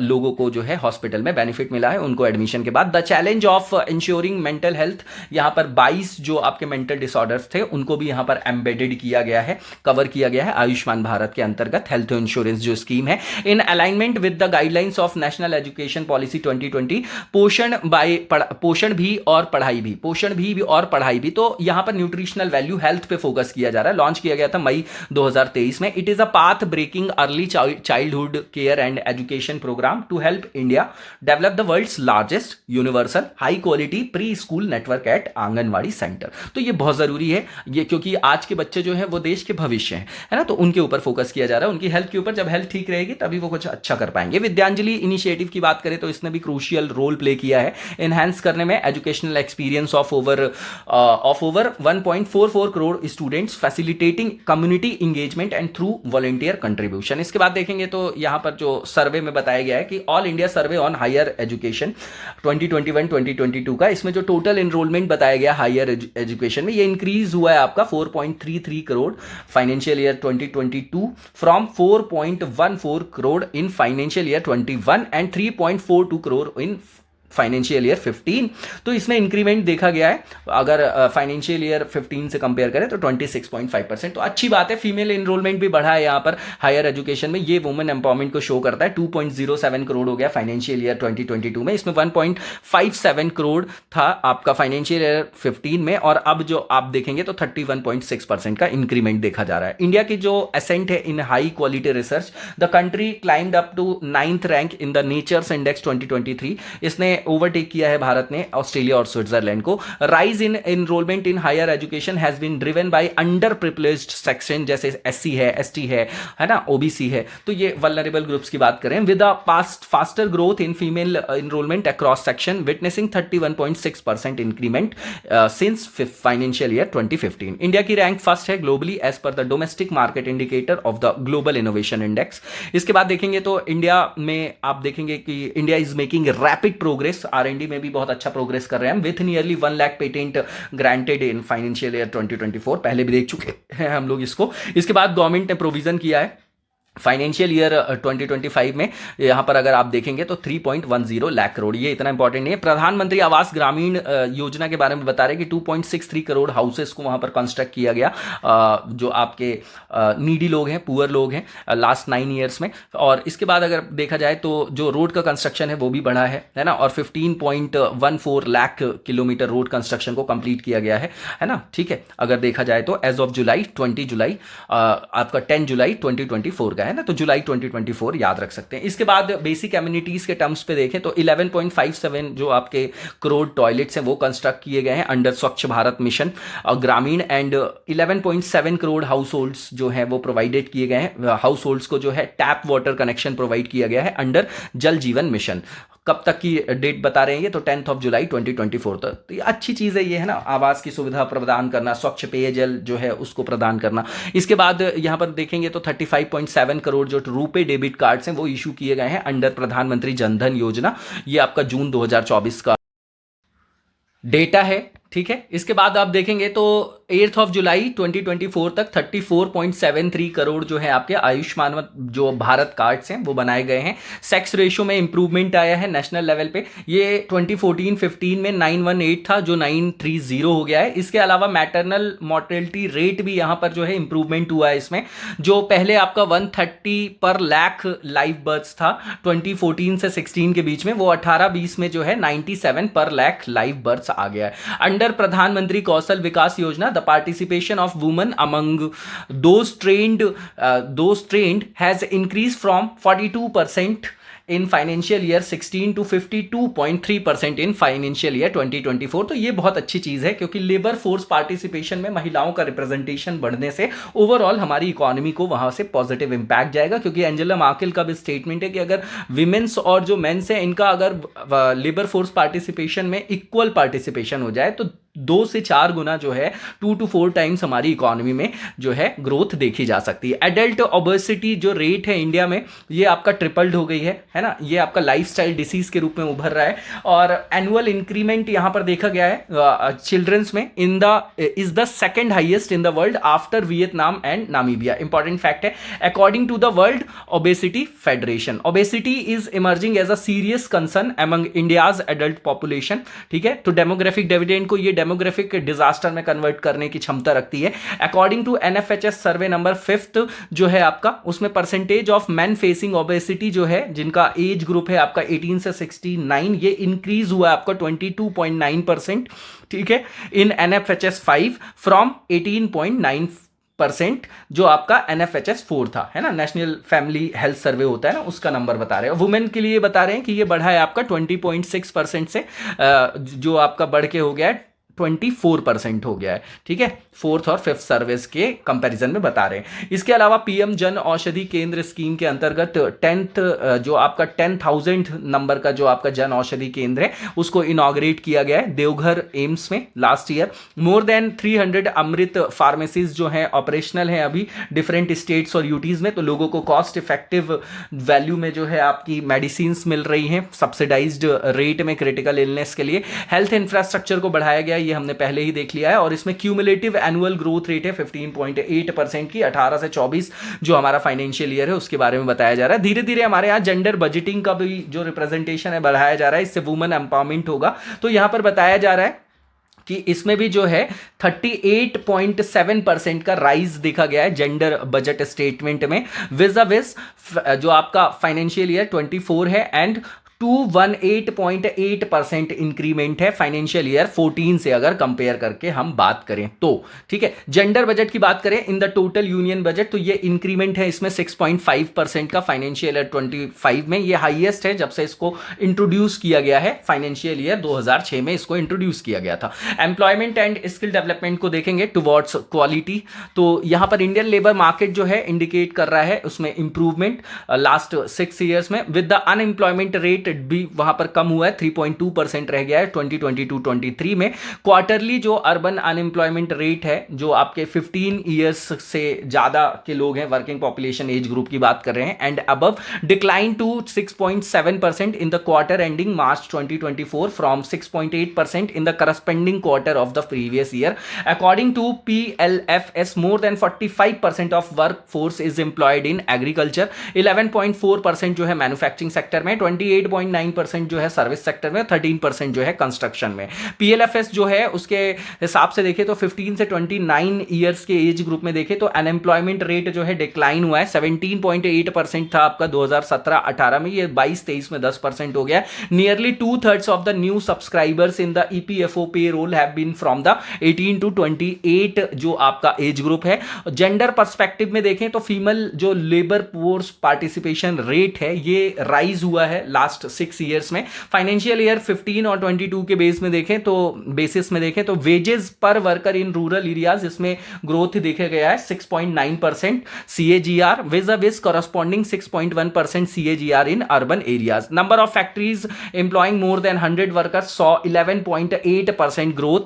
लोगों को जो है हॉस्पिटल में बेनिफिट मिला है उनको एडमिशन के बाद। The challenge of ensuring mental health, यहां पर 22 जो आपके मेंटल डिसऑर्डर्स थे उनको भी यहां पर एम्बेडेड किया गया है, कवर किया गया है आयुष्मान भारत के अंतर्गत हेल्थ इंश्योरेंस जो स्कीम है। In alignment with the guidelines of national education policy 2020, पोषण भी और पढ़ाई भी, पोषण भी और पढ़ाई भी, तो यहां पर न्यूट्रिशनल वैल्यू हेल्थ पे फोकस किया जा रहा है। लॉन्च किया गया था मई 2023 में। It is a path breaking early childhood care and education programme to help India develop the world's largest universal high quality preschool network at anganwadi centre. तो ये बहुत जरूरी है, ये क्योंकि आज के बच्चे जो हैं वो देश के भविष्य हैं, है ना, तो उनके ऊपर फोकस किया जा रहा है, उनकी हेल्थ के ऊपर। जब हेल्थ ठीक रहेगी तभी वो कुछ अच्छा कर पाएंगे। विद्यांजलि इनिशिएटिव की बात करें तो इसने भी क्रूशियल रोल प्ले किया है इनहैंस करने में educational experience of over 1.44 crore students, facilitating community engagement and through volunteer contribution. इसके बाद देखेंगे तो यहाँ पर जो सर्वे में बताया गया है कि all India survey on higher education 2021-2022 का, इसमें जो टोटल एनरोलमेंट बताया गया हायर एजुकेशन में, ये इंक्रीज हुआ है आपका 4.33 crore financial year 2022 from 4.14 crore in financial year 21 and 3.42 crore in financial year 15। तो इसमें इंक्रीमेंट देखा गया है, अगर फाइनेंशियल ईयर 15 से कंपेयर करें तो 26.5%। तो अच्छी बात है, फीमेल एनरोलमेंट भी बढ़ा है यहाँ पर हायर एजुकेशन में, ये वुमेन एम्पावरमेंट को शो करता है। 2.07 करोड़ हो गया फाइनेंशियल ईयर 2022 में, इसमें 1.57 करोड़ था आपका फाइनेंशियल ईयर 15 में, और अब जो आप देखेंगे तो 31.6% का इंक्रीमेंट देखा जा रहा है। इंडिया की जो असेंट है in high quality research, the country climbed up to 9th rank in the Nature's index 2023। इसने ओवरटेक किया है भारत ने ऑस्ट्रेलिया और स्विट्जरलैंड को। Rise in enrolment in higher education has been driven by under privileged section, जैसे SC है, ST है ना, ओबीसी है, तो ये वल्नरेबल ग्रुप्स की बात करें। With a faster growth in female enrolment across section, witnessing 31.6% increment since financial year 2015। India की रैंक फर्स्ट है globally as per the domestic market indicator of the global innovation index. इसके बाद देखेंगे तो India में आप देखेंगे कि India is making rapid progress, R&D में भी बहुत अच्छा प्रोग्रेस कर रहे हैं, with nearly 1 lakh patent granted in financial year 2024। पहले भी देख चुके हैं हम लोग इसको। इसके बाद गवर्नमेंट ने प्रोविजन किया है फाइनेंशियल ईयर 2025 में, यहाँ पर अगर आप देखेंगे तो 3.10 लाख करोड़, ये इतना इंपॉर्टेंट नहीं है। प्रधानमंत्री आवास ग्रामीण योजना के बारे में बता रहे हैं कि 2.63 करोड़ हाउसेस को वहाँ पर कंस्ट्रक्ट किया गया, जो आपके नीडी लोग हैं, पुअर लोग हैं, लास्ट 9 ईयर्स में। और इसके बाद अगर देखा जाए तो जो रोड का कंस्ट्रक्शन है वो भी बढ़ा है ना, और 15.14 लाख किलोमीटर रोड कंस्ट्रक्शन को कंप्लीट किया गया है ना, ठीक है। अगर देखा जाए तो एज ऑफ जुलाई 10 जुलाई 2024 का है ना, तो जुलाई 2024 याद रख सकते हैं। इसके बाद बेसिक एमिनिटीज के टर्म्स पे देखें तो 11.57 जो आपके करोड़ टॉयलेट्स हैं वो कंस्ट्रक्ट किए गए हैं अंडर स्वच्छ भारत मिशन और ग्रामीण, एंड 11.7 करोड़ हाउस होल्ड्स जो है वो प्रोवाइडेड किए गए हैं, हाउस होल्ड्स को जो है टैप वाटर कनेक्शन प्रोवाइड किया गया है अंडर जल जीवन मिशन। कब तक की डेट बता रहे हैं ये, तो 10 जुलाई 2024 तक। तो ये अच्छी चीज़ है ये, है ना, आवास की सुविधा प्रदान करना, स्वच्छ पेयजल जो है उसको प्रदान करना। इसके बाद यहाँ पर देखेंगे तो 35.7 करोड़ जो रुपे डेबिट कार्ड्स हैं वो इशू किए गए हैं अंडर प्रधानमंत्री जनधन योजना। ये आपका जून 2024 का डेटा है, ठीक है। इसके बाद आप देखेंगे तो 8 जुलाई 2024 तक 34.73 करोड़ जो है आपके आयुष्मान जो भारत कार्ड्स हैं वो बनाए गए हैं। सेक्स रेशियो में इंप्रूवमेंट आया है नेशनल लेवल पे, ये 2014-15 में 918 था जो 930 हो गया है। इसके अलावा मैटरनल मॉर्टेलिटी रेट भी यहाँ पर जो है इंप्रूवमेंट हुआ है इसमें, जो पहले आपका 130 पर लाख लाइव बर्थ्स था 2014 से 16 के बीच में, वो 18-20 में जो है 97 पर लाख लाइव बर्थ्स आ गया है। अंडर प्रधानमंत्री Kaushal Vikas Yojana, the participation of women among those trained has increase from 42% in financial year 16 to 52.3% in financial year 2024। तो ये बहुत अच्छी चीज़ है, क्योंकि लेबर फोर्स पार्टिसिपेशन में महिलाओं का रिप्रेजेंटेशन बढ़ने से ओवरऑल हमारी इकोनॉमी को वहाँ से पॉजिटिव इम्पैक्ट जाएगा। क्योंकि एंजेला मार्केल का भी स्टेटमेंट है कि अगर विमेंस और जो मेंस है इनका अगर लेबर फोर्स पार्टिसिपेशन में इक्वल पार्टिसिपेशन हो जाए तो 2 से 4 गुना जो है 2 to 4 टाइम्स हमारी इकोनॉमी में जो है ग्रोथ देखी जा सकती है। एडल्ट ओबेसिटी जो रेट है इंडिया में ये आपका ट्रिपल्ड हो गई है ना, ये आपका लाइफस्टाइल डिसीज के रूप में उभर रहा है। और एनुअल इंक्रीमेंट यहां पर देखा गया है चिल्ड्रंस में is the second highest in the world after Vietnam and Namibia. Important fact है, according to the World Obesity Federation, obesity is emerging as a serious concern among India's adult population, ठीक है। तो demographic dividend को ये demographic disaster में convert करने की क्षमता रखती है। According to NFHS survey number 5 जो है आपका, उसमें percentage of man facing obesity जो है जिनका एज ग्रुप है आपका 18 से 69, ये इंक्रीज हुआ आपका 22.9%, ठीक है, इन एनएफएचएस 5 फ्रॉम 18.9% जो आपका एनएफएचएस 4 था, है ना, नेशनल फैमिली हेल्थ सर्वे होता है ना, उसका नंबर बता रहे हैं। वुमेन के लिए बता रहे हैं कि ये बढ़ा है आपका 20.6% से, जो आपका बढ़ के हो गया है 24% हो गया है। ठीक है, फोर्थ और फिफ्थ सर्विस के कंपैरिजन में बता रहे हैं। इसके अलावा पीएम जन औषधि केंद्र स्कीम के अंतर्गत 10,000 नंबर का जो आपका जन औषधि केंद्र है उसको इनॉग्रेट किया गया है देवघर एम्स में लास्ट ईयर। मोर देन 300 अमृत फार्मेसीज जो हैं ऑपरेशनल हैं अभी डिफरेंट स्टेट्स और यूटीज में, तो लोगों को कॉस्ट इफेक्टिव वैल्यू में जो है आपकी मेडिसिन मिल रही हैं सब्सिडाइज्ड रेट में क्रिटिकल इलनेस के लिए। हेल्थ इंफ्रास्ट्रक्चर को बढ़ाया गया, ये हमने पहले ही देख लिया है, और इसमें क्यूमुलेटिव एनुअल ग्रोथ रेट है 15.8% की 18 से 24 जो हमारा फाइनेंशियल ईयर है उसके बारे में बताया जा रहा है। धीरे धीरे हमारे यहाँ जेंडर बजटिंग का भी जो रिप्रेजेंटेशन है बढ़ाया जा रहा है, इससे वुमेन एम्पावरमेंट होगा। तो यहां पर बताया जा रहा है कि इसमें भी जो है 38.7% का राइज देखा गया है जेंडर बजट स्टेटमेंट में विज़ जो आपका फाइनेंशियल ईयर 24 है, एंड 218.8% इंक्रीमेंट है फाइनेंशियल ईयर 14 से अगर कंपेयर करके हम बात करें तो। ठीक है, जेंडर बजट की बात करें in the total union budget तो ये इंक्रीमेंट है इसमें 6.5% का फाइनेंशियल ईयर 25 में, ये हाईएस्ट है जब से इसको इंट्रोड्यूस किया गया है। फाइनेंशियल ईयर 2006 में इसको इंट्रोड्यूस किया गया था। एम्प्लॉयमेंट एंड स्किल डेवलपमेंट को देखेंगे टुवर्ड्स क्वालिटी, तो यहां पर इंडियन लेबर मार्केट जो है इंडिकेट कर रहा है उसमें इंप्रूवमेंट लास्ट 6 ईयर्स में, विद द अनएम्प्लॉयमेंट रेट भी वहां पर कम हुआ है 3.2% रह गया है 2022-23 में। क्वार्टरली जो अर्बन अनएम्प्लॉयमेंट रेट है जो आपके 15 ईयर्स से ज्यादा के लोग हैं वर्किंग पॉपुलेशन एज ग्रुप की बात कर रहे हैं and above, decline to 6.7% in the quarter ending March 2024 from 6.8% in the corresponding quarter of the previous year. According to PLFS more than 45% of work force is employed in agriculture, 11.4% जो है manufacturing sector में, 28.9% जो है service sector में, 13% जो है construction में। PLFS जो है उसके हिसाब से देखें तो 15 से 29 ईयर्स के एज ग्रुप में देखें तो अनएम्प्लॉयमेंट रेट जो है डिक्लाइन हुआ है, 17.8% था आपका 2017-18 में, ये 22-23 में 10% हो गया। Nearly 2/3 of the new subscribers in the EPFO pay roll have been from the 18 to 28 जो आपका एज ग्रुप है। जेंडर पर्सपेक्टिव में देखें तो फीमेल जो लेबर फोर्स पार्टिसिपेशन रेट है ये राइज हुआ है लास्ट 6 ईयर्स में। फाइनेंशियल ईयर 15 और 22 के बेसिस में देखें तो वेजेस पर वर्कर इन रूरल एरियाज इसमें ग्रोथ देखा गया है 6.9% CAGR विज़ corresponding 6.1% CAGR in urban areas. Number of factories employing more than 100 workers saw 11.8% growth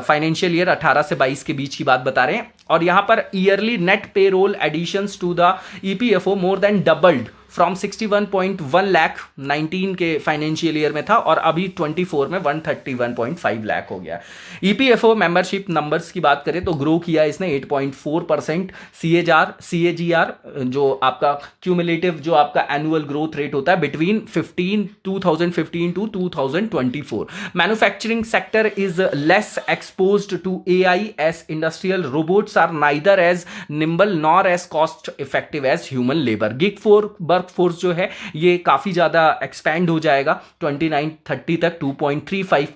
financial year 18 से 22 के बीच की बात बता रहे हैं। और यहां पर yearly net payroll additions to the EPFO more than doubled from 61.1 lakh 19 के फाइनेंशियल ईयर में था और अभी 24 में 131.5 लाख हो गया। EPFO मेंबरशिप नंबर्स की बात करें तो ग्रो किया इसने 8.4%। CAGR जो आपका क्यूमुलेटिव जो आपका एनुअल ग्रोथ रेट होता है between 2015 to 2024। Manufacturing sector is less exposed to AI as industrial robots are neither as nimble nor as cost effective as human labour. Gig workforce जो है ये काफी ज्यादा एक्सपैंड हो जाएगा 29-30 तक 2.35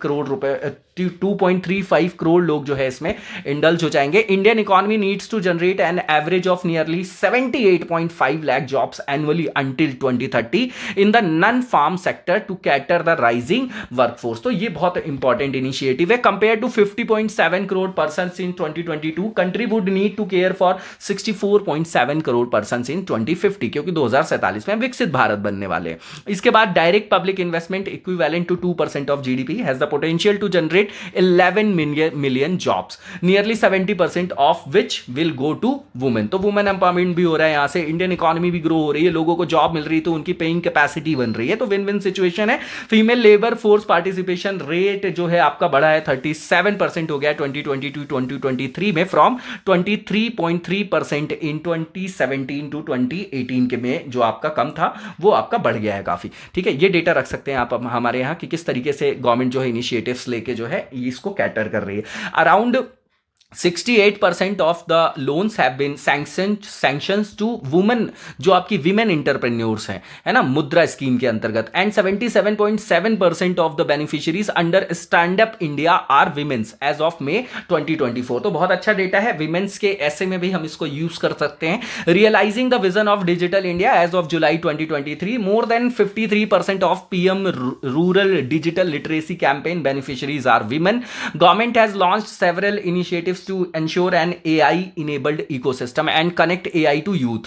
करोड़ लोग जो है इसमें इंडल्ज हो जाएंगे। Indian economy needs to generate an average of nearly 78.5 lakh jobs annually until 2030 in the non farm sector to cater the rising workforce. तो ये बहुत इंपॉर्टेंट इनिशिएटिव है। Compare to 50.7 crore persons in 2022 country would need to care for 64.7 crore persons in 2050 क्योंकि 2047 में विकसित भारत बनने वाले हैं। इसके बाद direct public investment equivalent to 2% of GDP has the potential to generate 11 million jobs, nearly 70% of which will go to women। तो women empowerment भी हो रहा है, यहां से इंडियन इकोनॉमी भी ग्रो हो रही है, लोगों को जॉब मिल रही है तो उनकी पेइंग कैपेसिटी बन रही है, तो विन विन सिचुएशन है। Female labour force participation rate जो है आपका बढ़ा है 37% हो गया 2022-2023 में फ्रॉम 23.3% इन 2017 टू 2018 के में जो आपका कम था वो आपका बढ़ गया है काफी। ठीक है, ये डेटा रख सकते हैं आप हमारे यहाँ कि किस तरीके से गवर्नमेंट जो है इनिशिएटिव्स लेके जो है इसको कैटर कर रही है। Around 68% of the loans have been sanctions to women, जो आपकी विमेन इंटरप्रेन्योर्स हैं, है ना, मुद्रा स्कीम के अंतर्गत। And 77.7% of the beneficiaries under stand up India are womens as of May 2024। तो बहुत अच्छा डेटा है विमेन्स के, ऐसे में भी हम इसको यूज कर सकते हैं। Realising the vision of digital India as of July 2023, more than 53% of PM rural digital literacy campaign beneficiaries are women. Government has launched several initiatives to ensure an AI enabled ecosystem and connect AI to youth.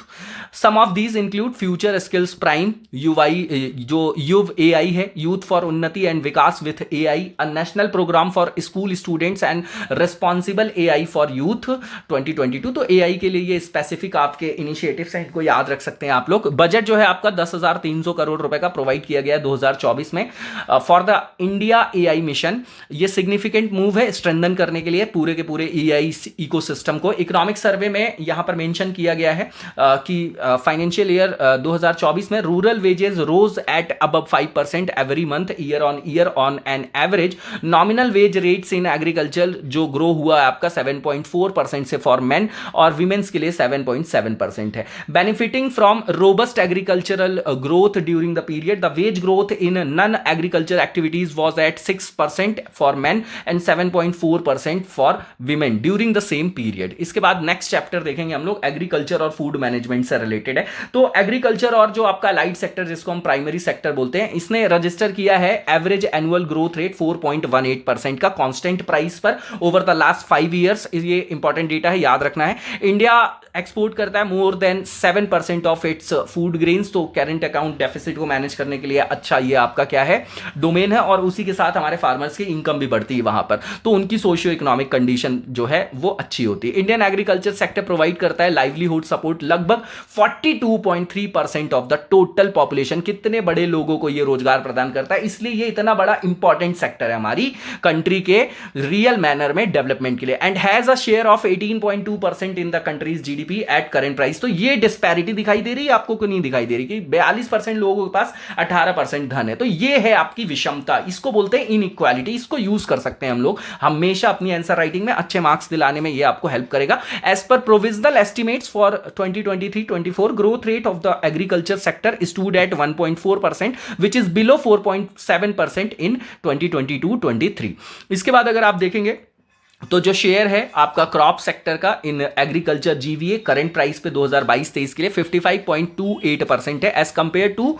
Some of these include Future Skills Prime, जो युव AI है, Youth for उन्नति and Vikas with AI, a national program for school students and responsible AI for youth 2022। तो AI के लिए ये specific आपके initiatives हैं, इनको याद रख सकते हैं आप लोग। बजट जो है आपका 10,300 करोड़ रुपए का प्रोवाइड किया गया है 2024 में for the India AI mission. ये सिग्निफिकेंट मूव है स्ट्रेंथन करने के लिए पूरे के पूरे AI इकोसिस्टम को। इकोनॉमिक सर्वे में यहां पर मेंशन किया गया है कि फाइनेंशियल ईयर 2024 में rural wages rose at above 5% every month year on an average. Nominal wage rates in agriculture जो ग्रो हुआ है आपका 7.4% से फॉर मेन, और विमेन्स के लिए 7.7% है। Benefiting from robust agricultural growth during the period, the ways growth in non agriculture activities was at 6% for main and 7.4% for women during the same period. इसके बाद नेक्स्ट चैप्टर देखेंगे हम लोग, agriculture और फूड मैनेजमेंट से related है। तो agriculture और जो आपका लाइट सेक्टर जिसको हम प्राइमरी सेक्टर बोलते हैं, इसने रजिस्टर किया है एवरेज एनुअल ग्रोथ रेट 4.18% का कांस्टेंट प्राइस पर ओवर द लास्ट 5 ईयर्स। ये इंपॉर्टेंट डेटा है, याद रखना है। इंडिया एक्सपोर्ट करता है more then 7% of its food grains, तो करेंट अकाउंट डेफिसिट को मैनेज करने के लिए अच्छा ये आपका क्या है, डोमेन है। और उसी के साथ हमारे फार्मर्स की इनकम भी बढ़ती है वहां पर, तो उनकी सोशियो इकोनॉमिक कंडीशन जो है वो अच्छी होती है। इंडियन एग्रीकल्चर सेक्टर प्रोवाइड करता है लाइवलीहुड सपोर्ट लगभग 42.3% ऑफ द टोटल पॉपुलेशन। कितने बड़े लोगों को ये रोजगार प्रदान करता है, इसलिए ये इतना बड़ा इंपॉर्टेंट सेक्टर है हमारी कंट्री के रियल मैनर में डेवलपमेंट के लिए। And has a share of 18.2% in the countries GDP at current price. तो ये डिस्पैरिटी दिखाई दे रही है आपको कि नहीं दिखाई दे रही कि 42% लोगों के पास 18% धन है। तो ये है आपकी विषमता, इसको बोलते हैं इनइक्वालिटी। इसको यूज कर सकते हैं हम लोग हमेशा अपनी आंसर राइटिंग में, अच्छे मार्क्स दिलाने में ये आपको हेल्प करेगा। As per provisional estimates for 2023-24 growth rate of the agriculture sector stood at 1.4% which is below 4.7% in 2022-23। इसके बाद अगर आप देखेंगे तो जो शेयर है आपका क्रॉप सेक्टर का in agriculture GVA current price पे 2022-23 के लिए 55.28% है as compare to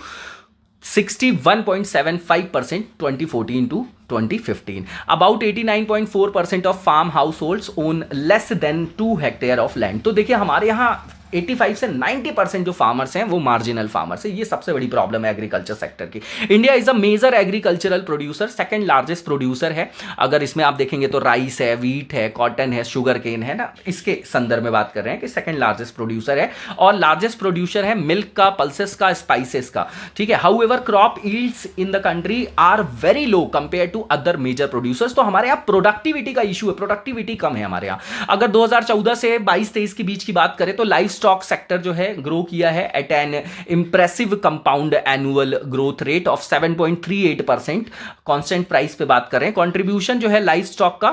61.75% 2014-2015. About 89.4% of farm households own less than 2 hectare of land. तो देखिए हमारे यहाँ 85 से 90% जो फार्मर्स हैं वो मार्जिनल फार्मर्स हैं। ये सबसे बड़ी प्रॉब्लम है एग्रीकल्चर सेक्टर की। India is a major agricultural producer, second largest producer है। अगर इसमें आप देखेंगे तो राइस है, वीट है, कॉटन है, शुगर केन है ना, इसके संदर्भ में बात कर रहे हैं कि सेकंड लार्जेस्ट प्रोड्यूसर है। और लार्जेस्ट प्रोड्यूसर है मिल्क का, पल्सेस का, स्पाइसेस का, ठीक है। However crop yields in the country are very low compare to other major producers. तो हमारे यहाँ प्रोडक्टिविटी का इशू है, प्रोडक्टिविटी कम है हमारे यहाँ। अगर 2014 से 22-23 के बीच की बात करें तो लाइफ स्टॉक सेक्टर जो है ग्रो किया है at an impressive compound annual growth rate of 7.38%। Constant price पे बात कर रहे हैं। कंट्रीब्यूशन जो है लाइफ स्टॉक का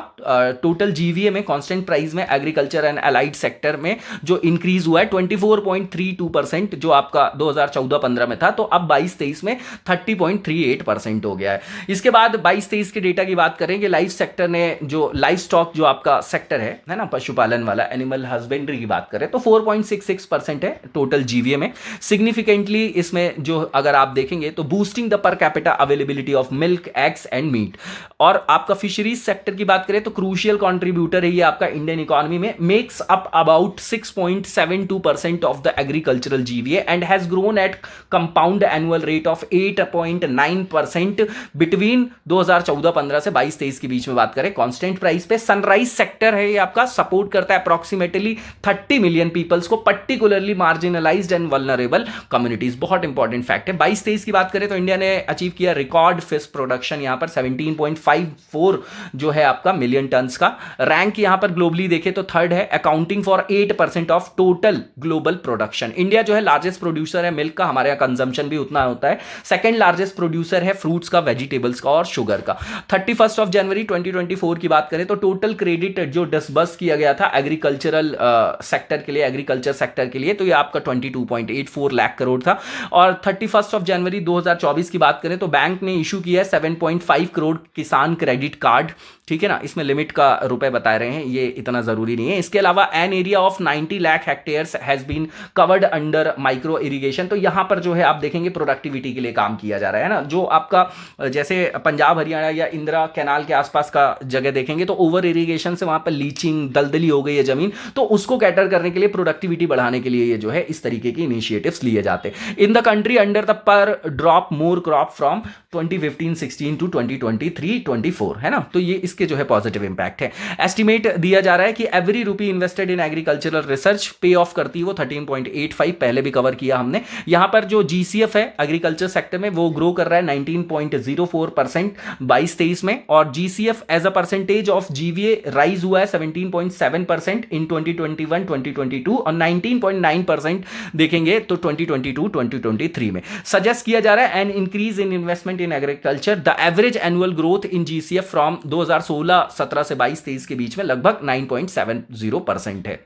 टोटल जीवीए में कांस्टेंट प्राइस में एग्रीकल्चर एंड अलाइड सेक्टर में जो इंक्रीज हुआ है 24.32% जो आपका 2014-15 में था, तो अब 22-23 में 30.38% हो गया है। इसके बाद 22-23 के डेटा की बात करेंगे, लाइफ सेक्टर ने जो लाइफ स्टॉक जो आपका सेक्टर है ना, पशुपालन वाला, एनिमल हस्बेंड्री की बात करें तो 4.66% है टोटल जीवीए में। सिग्निफिकेंटली इसमें जो अगर आप देखेंगे तो boosting the per capita availability of milk, eggs and meat. और आपका फिशरीज सेक्टर की बात करें तो क्रूशियल कंट्रीब्यूटर है ये आपका इंडियन इकोनॉमी में, makes up about 6.72% of the agricultural GVA and has grown at compound annual rate of 8.9% between 2014-15 से 22-23 के बीच में बात करें कांस्टेंट प्राइस पे। सनराइज सेक्टर है ये आपका, सपोर्ट करता है अप्रोक्सीमेटली 30 मिलियन पीपल्स को, particularly marginalised and vulnerable communities. बहुत इंपॉर्टेंट फैक्ट है। 22-23 की बात करें तो इंडिया ने अचीव किया रिकॉर्ड फिश प्रोडक्शन यहां पर 17.54 जो है आपका मिलियन टन्स का। रैंक यहां पर ग्लोबली देखें तो थर्ड है, accounting for 8% of total global production. India जो है लार्जेस्ट प्रोड्यूसर है मिल्क का, हमारे यहाँ कंजम्पशन भी उतना होता है। सेकंड लार्जेस्ट प्रोड्यूसर है फ्रूट्स का, वेजिटेबल्स का और शुगर का। 31 जनवरी 2024 की बात करें तो टोटल क्रेडिट जो डिसबर्स किया गया था एग्रीकल्चरल सेक्टर के लिए, एग्रीकल्चर सेक्टर के लिए, तो ये आपका 22.84 लाख करोड़ था। और 31 जनवरी 2024 की बात करें तो बैंक ने इशू किया है 7.5 करोड़ किसान क्रेडिट कार्ड, ठीक है ना। इसमें लिमिट का रुपए बता रहे हैं, ये इतना जरूरी नहीं है। इसके अलावा an area of 90 lakh hectares has been covered under micro irrigation. तो यहां पर जो है आप देखेंगे प्रोडक्टिविटी के लिए काम किया जा रहा है ना। जो आपका जैसे पंजाब हरियाणा या इंदिरा कैनाल के आसपास का जगह देखेंगे तो ओवर इरिगेशन से वहां पर लीचिंग दलदली हो गई है जमीन, तो उसको कैटर करने के लिए, प्रोडक्टिविटी बढ़ाने के लिए ये जो है इस तरीके के इनिशिएटिव्स लिए जाते हैं। In the country under the per drop more crop from 2015-16 to 2023-24 है ना। तो ये इसके जो है पॉजिटिव इंपैक्ट है। एस्टिमेट दिया जा रहा है कि every rupee invested in agricultural research पे ऑफ करती है वो 13.85, पहले भी कवर किया हमने। यहां पर जो जीसीएफ है एग्रीकल्चर सेक्टर में वो ग्रो कर रहा है 19.04% 22-23 में, और GCF as a percentage of GVA rise हुआ है 17.7% इन 2021-2022 और 19.9% देखेंगे तो 2022-2023 में। सजेस्ट किया जा रहा है an increase in investment in agriculture, the average annual growth in GCF from 2016-17 से 22-23 के बीच में लगभग 9.70% है।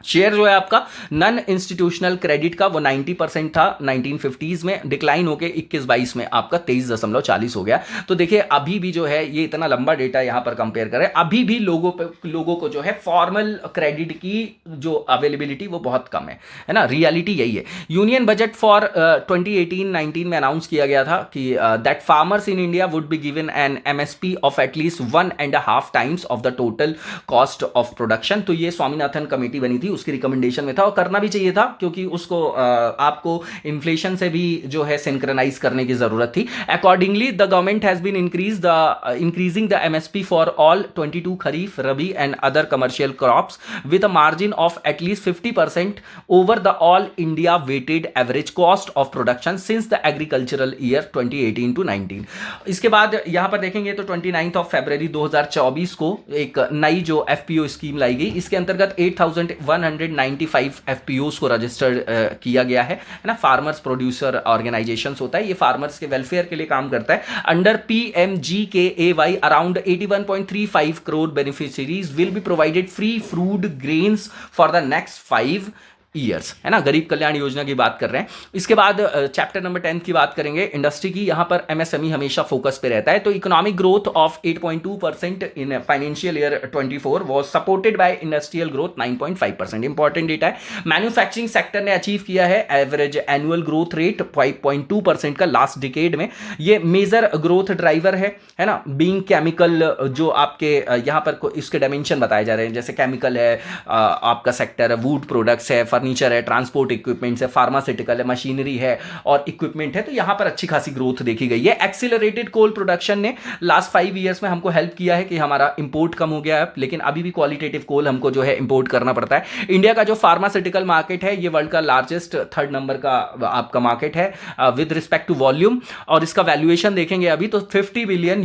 शेयर जो है आपका नॉन इंस्टीट्यूशनल क्रेडिट का वो 90% था 1950s में, डिक्लाइन होके 21-22 में आपका 23.40 हो गया। तो देखिए अभी भी जो है ये इतना लंबा डेटा यहां पर कंपेयर करें, अभी भी लोगों को जो है फॉर्मल क्रेडिट की जो अवेलेबिलिटी वो बहुत कम है ना। रियलिटी यही है। यूनियन बजट फॉर 2018-19 में अनाउंस किया गया था कि that farmers in India would be given an MSP of at least 1.5 times of the total cost of production. तो ये स्वामीनाथन कमेटी बनी थी, उसकी रिकमेंडेशन में था और करना भी चाहिए था क्योंकि उसको आपको इन्फ्लेशन से भी जो है सिंक्रोनाइज करने की जरूरत थी। Accordingly the government has been increasing the MSP for all 22 kharif, rabi and other commercial crops with a margin of at least 50% over the all India weighted average cost of production since the agricultural year 2018-19। इसके बाद यहां पर देखेंगे तो 29 फरवरी 2024 को एक नई जो एफपीओ स्कीम लाई गई, इसके अंतर्गत 8,195 एफपीओस को रजिस्टर्ड किया गया है ना। फार्मर्स प्रोड्यूसर ऑर्गेनाइजेशंस होता है, ये फार्मर्स के वेलफेयर के लिए काम करता है। Under PMGKAY around 81.35 crore beneficiaries will be provided free food grains for the next 5 years है ना। गरीब कल्याण योजना की बात कर रहे हैं। इसके बाद चैप्टर नंबर 10 की बात करेंगे इंडस्ट्री की। यहां पर एमएसएमई हमेशा फोकस पे रहता है। तो economic growth of 8.2% in financial year 24 was supported by industrial growth 9.5%। Important data है। मैन्युफैक्चरिंग सेक्टर ने अचीव किया है एवरेज एनुअल ग्रोथ रेट 5.2% का लास्ट डिकेड में। ये मेजर ग्रोथ ड्राइवर है ना। बीइंग केमिकल जो आपके यहां पर इसके डायमेंशन बताए जा रहे हैं, जैसे केमिकल है आपका सेक्टर, वुड प्रोडक्ट्स है, फर्नीचर है, ट्रांसपोर्ट इक्विपमेंट्स है, फार्मास्यूटिकल है, मशीनरी है और इक्विपमेंट है। तो यहां पर अच्छी खासी ग्रोथ देखी गई है। एक्सीलरेटेड कोल प्रोडक्शन ने लास्ट 5 इयर्स में हमको हेल्प किया है कि हमारा इंपोर्ट कम हो गया है, लेकिन अभी भी क्वालिटेटिव कोल हमको जो है इंपोर्ट करना पड़ता है। इंडिया का जो फार्मास्यूटिकल मार्केट है ये वर्ल्ड का लार्जेस्ट 3rd नंबर का आपका मार्केट है विद रिस्पेक्ट टू वॉल्यूम, और इसका वैल्यूएशन देखेंगे अभी तो $50 बिलियन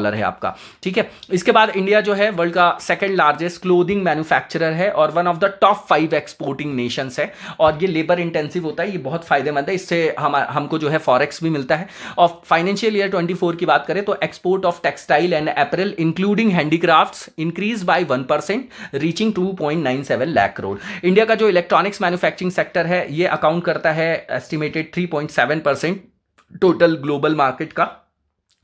है आपका, ठीक है। इसके बाद इंडिया जो है वर्ल्ड का 2nd लार्जेस्ट क्लोथिंग मैन्युफैक्चरर है और one of the top 5 exporting Nations है, और ये लेबर इंटेंसिव होता है, ये बहुत फायदेमंद है। इससे हमको जो है फॉरेक्स भी मिलता है। और फाइनेंशियल ईयर 24 की बात करें तो export of textile and apparel including handicrafts increase by 1% reaching 2.97 lakh crore. India का जो इलेक्ट्रॉनिक्स मैन्युफैक्चरिंग सेक्टर है ये अकाउंट करता है एस्टिमेटेड 3.7% टोटल ग्लोबल मार्केट का।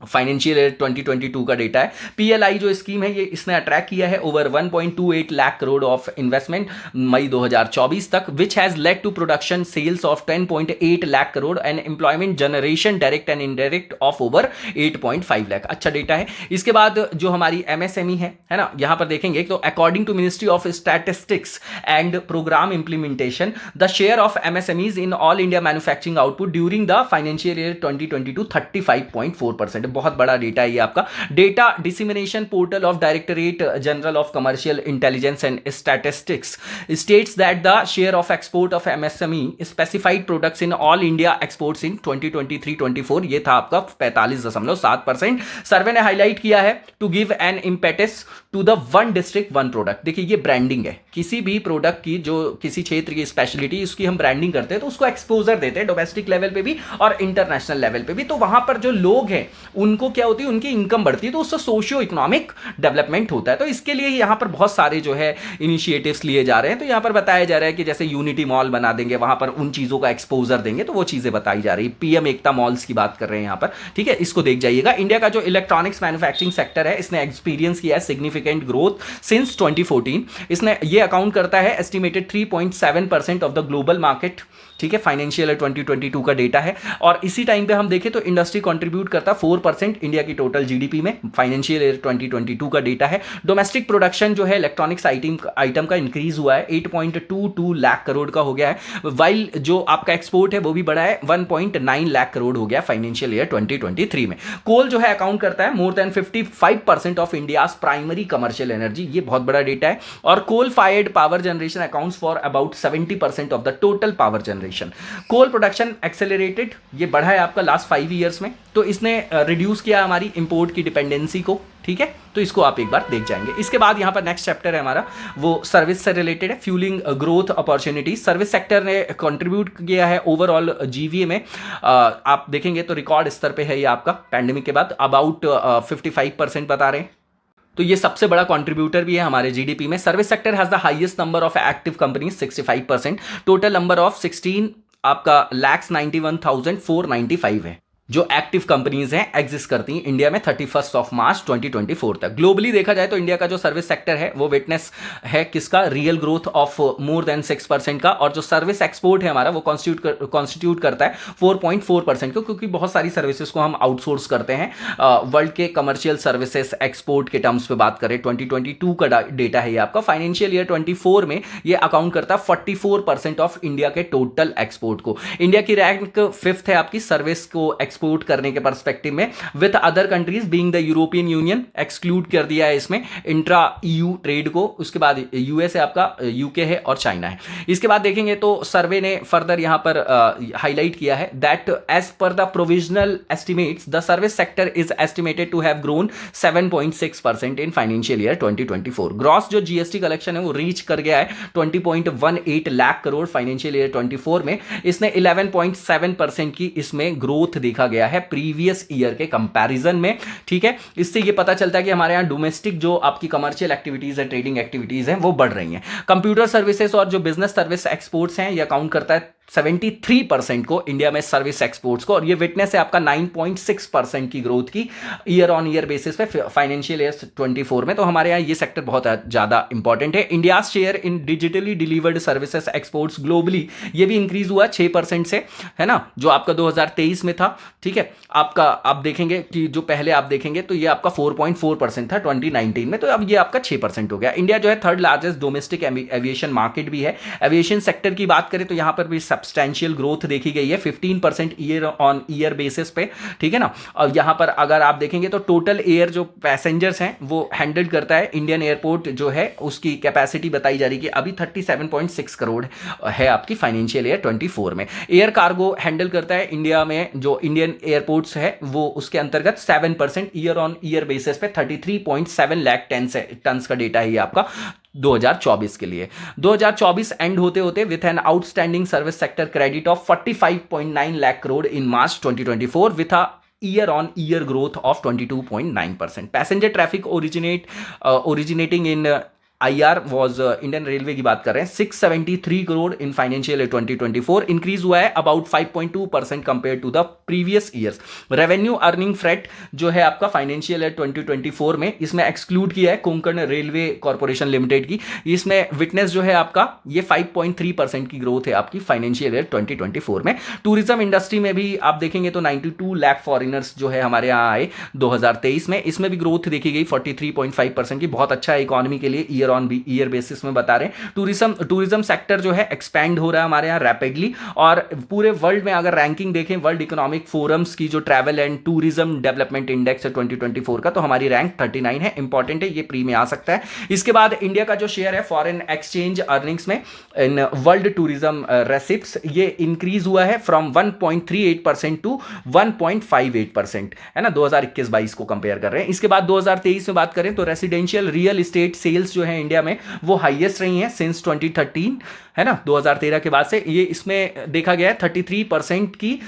फाइनेंशियल ईयर 2022 का डेटा है। पीएलआई जो स्कीम है ये इसने अट्रैक्ट किया है over 1.28 lakh crore of investment May 2024 तक, which has led to production sales of 10.8 lakh crore and employment generation direct and indirect of over 8.5 lakh. अच्छा डेटा है। इसके बाद जो हमारी एमएसएमई है ना, यहां पर देखेंगे तो according to Ministry of Statistics and Programme Implementation the share of MSMEs in all India manufacturing output during the financial year 2022 35.4%। 5%, बहुत बड़ा डेटा है ये आपका। Data dissemination portal of Directorate General of Commercial Intelligence and Statistics states that the share of export of MSME specified products in all India exports in 2023-24 ये था आपका 45.7%। सर्वे ने highlight किया है to give an impetus to the one district one product. देखिए ये branding है, किसी भी प्रोडक्ट की जो किसी क्षेत्र की स्पेशलिटी उसकी हम ब्रांडिंग करते हैं तो उसको एक्सपोजर देते हैं डोमेस्टिक लेवल पे भी और इंटरनेशनल लेवल पे भी। तो वहां पर जो लोग हैं उनको क्या होती है, उनकी इनकम बढ़ती है, तो उससे सोशियो इकोनॉमिक डेवलपमेंट होता है। तो इसके लिए यहाँ पर बहुत सारे जो है इनिशिएटिव्स लिए जा रहे हैं। तो यहाँ पर बताया जा रहा है कि जैसे यूनिटी मॉल बना देंगे, वहां पर उन चीजों का एक्सपोजर देंगे, तो वो चीजें बताई जा रही है। पीएम एकता मॉल्स की बात कर रहे हैं यहाँ पर, ठीक है, इसको देख जाइएगा। इंडिया का जो इलेक्ट्रॉनिक्स मैन्युफैक्चरिंग सेक्टर है इसने एक्सपीरियंस किया है सिग्निफिकेंट ग्रोथ सिंस 2014। इसने ये अकाउंट करता है estimated 3.7% of the global market, ठीक है, फाइनेंशियल 2022 का डेटा है। और इसी टाइम पे हम देखें तो इंडस्ट्री कंट्रीब्यूट करता है 4% इंडिया की टोटल जीडीपी में, फाइनेंशियल ईयर 2022 का डेटा है। डोमेस्टिक प्रोडक्शन जो है इलेक्ट्रॉनिक्स आइटम का इंक्रीज हुआ है, 8.22 लाख करोड़ का हो गया है, वाइल जो आपका एक्सपोर्ट है वो भी बढ़ा है, 1.9 लाख करोड़ हो गया फाइनेंशियल ईयर 2023 में। कोल जो है अकाउंट करता है more than 55% of India's primary commercial energy, ये बहुत बड़ा डेटा है। और coal fired power generation accounts for about 70% of the total power generation. Coal production accelerated, ये बढ़ा है आपका लास्ट 5 ईयर्स में, तो इसने रिड्यूस किया हमारी इंपोर्ट की डिपेंडेंसी को, ठीक है, तो इसको आप एक बार देख जाएंगे। इसके बाद यहां पर नेक्स्ट चैप्टर है हमारा, वो सर्विस से रिलेटेड है, fuelling growth opportunity. Service sector ने कंट्रीब्यूट किया है ओवरऑल जीवीए में, आप देखेंगे तो रिकॉर्ड स्तर पे है ये आपका पैंडेमिक के बाद, अबाउट 55% बता रहे हैं। तो ये सबसे बड़ा कंट्रीब्यूटर भी है हमारे जीडीपी में। Service sector has the highest number of active companies 65%, total number of 16 आपका 91,495 है जो एक्टिव कंपनीज हैं एग्जिस्ट करती हैं इंडिया में 31 ऑफ मार्च 2024 तक। ग्लोबली देखा जाए तो इंडिया का जो सर्विस सेक्टर है वो विटनेस है किसका, real growth of more than 6% का। और जो सर्विस एक्सपोर्ट है हमारा वो कॉन्स्टिट्यूट करता है 4.4% को, क्योंकि बहुत सारी सर्विसेज को हम आउटसोर्स करते हैं। वर्ल्ड के कमर्शियल सर्विसेज एक्सपोर्ट के टर्म्स पे बात करें 2022 का डेटा है ये आपका। फाइनेंशियल ईयर 24 में ये अकाउंट करता है 44% ऑफ इंडिया के टोटल एक्सपोर्ट को। इंडिया की रैंक 5th है आपकी सर्विस को एक्सपोर्ट करने के पर्सपेक्टिव में, with other countries being the European union, exclude कर दिया है इसमें इंट्रा ईयू ट्रेड को। उसके बाद यूएस है आपका, यूके है और चाइना है। इसके बाद देखेंगे तो सर्वे ने फर्दर यहां पर हाईलाइट किया है that as per the provisional estimates the service sector is estimated to have grown 7.6% in financial year 2024। Gross जो जीएसटी कलेक्शन है वो रीच कर गया है 20.18 लाख करोड़ फाइनेंशियल ईयर 24 में। इसने 11.7% की इसमें ग्रोथ देखा गया है प्रीवियस ईयर के कंपैरिजन में, ठीक है। इससे ये पता चलता है कि हमारे यहां डोमेस्टिक जो आपकी कमर्शियल एक्टिविटीज है, ट्रेडिंग एक्टिविटीज हैं, वो बढ़ रही हैं। कंप्यूटर सर्विसेज और जो बिजनेस सर्विस एक्सपोर्ट्स हैं ये अकाउंट करता है 73% को इंडिया में सर्विस एक्सपोर्ट्स को, और ये विटनेस है आपका 9.6% की ग्रोथ की ईयर ऑन ईयर बेसिस पे फाइनेंशियल ईयर 24 में। तो हमारे यहाँ ये सेक्टर बहुत ज्यादा इंपॉर्टेंट है। India share in digitally delivered services exports globally ये भी इंक्रीज हुआ 6% से, है ना, जो आपका 2023 में था, ठीक है। आपका आप देखेंगे कि जो पहले आप देखेंगे तो ये आपका 4.4% था 2019 में, तो अब ये आपका 6% हो गया। इंडिया जो है 3rd largest domestic aviation market भी है। एविएशन सेक्टर की बात करें तो यहाँ पर भी सब्सटैंशियल ग्रोथ देखी गई है 15% ईयर ऑन ईयर बेसिस पे, ठीक है ना। और यहां पर अगर आप देखेंगे तो टोटल एयर जो पैसेंजर्स हैं वो हैंडल करता है इंडियन एयरपोर्ट जो है, उसकी कैपेसिटी बताई जा रही है कि अभी 37.6 करोड़ है आपकी फाइनेंशियल ईयर 24 में। एयर कार्गो हैंडल करता है इंडिया में जो इंडियन एयरपोर्ट्स है वो, उसके अंतर्गत 7% ईयर ऑन ईयर बेसिस पे 33.7 लाख टन्स का डेटा है ये आपका 2024 के लिए। 2024 एंड होते होते with an outstanding service sector credit of 45.9 lakh crore in March 2024 with a year on year growth of 22.9%। Passenger traffic originating in IR was Indian railway की बात कर रहे हैं 673 crore in financial year 2024, increase हुआ है about 5.2% compare to the previous years. Revenue earning freight जो है आपका फाइनेंशियल ईयर 2024 में, इसमें एक्सक्लूड किया है कोंकण रेलवे कॉर्पोरेशन लिमिटेड की, इसमें विटनेस जो है आपका ये 5.3% की ग्रोथ है आपकी फाइनेंशियल ईयर 2024 में। टूरिज्म इंडस्ट्री में भी आप देखेंगे तो 92 लाख फॉरेनर्स जो है हमारे यहाँ आए 2023 में, इसमें भी ग्रोथ देखी गई 43.5% की, बहुत अच्छा है इकोनॉमी के लिए year year on year basis में बता रहे हैं। टूरिज्म सेक्टर जो है एक्सपैंड हो रहा है हमारे यहाँ रैपिडली, और पूरे वर्ल्ड में अगर रैंकिंग देखें वर्ल्ड इकोनॉमिक फोरम्स की जो travel and tourism development index है 2024 का, तो हमारी रैंक 39 है। इंपॉर्टेंट है, ये प्री में आ सकता है। इसके बाद इंडिया का जो शेयर है फॉरेन एक्सचेंज अर्निंग्स में इन वर्ल्ड टूरिज्म रेसिप्ट्स, ये इंक्रीज हुआ है फ्रॉम 1.38% टू 1.58%, है ना, 2021-22 को कंपेयर कर रहे हैं। इसके बाद 2023 में बात करें तो रेसिडेंशियल रियल एस्टेट सेल्स जो है इंडिया में वो हाईएस्ट रही हैं सिंस 2013, है ना, 2013 के बाद से। ये इसमें देखा गया है 33% की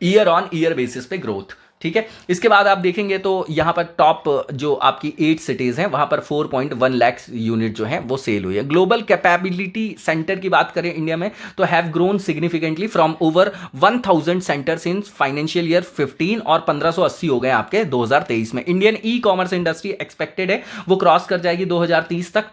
ईयर ऑन ईयर बेसिस पे ग्रोथ, ठीक है। इसके बाद आप देखेंगे तो यहां पर टॉप जो आपकी 8 सिटीज हैं वहां पर 4.1 लाख यूनिट जो है वो सेल हुई है। ग्लोबल कैपेबिलिटी सेंटर की बात करें इंडिया में तो have grown significantly from over 1000 centres in financial year 15 और 1580 हो गए आपके 2023 में। Indian e commerce industry expected है वो क्रॉस कर जाएगी 2030 तक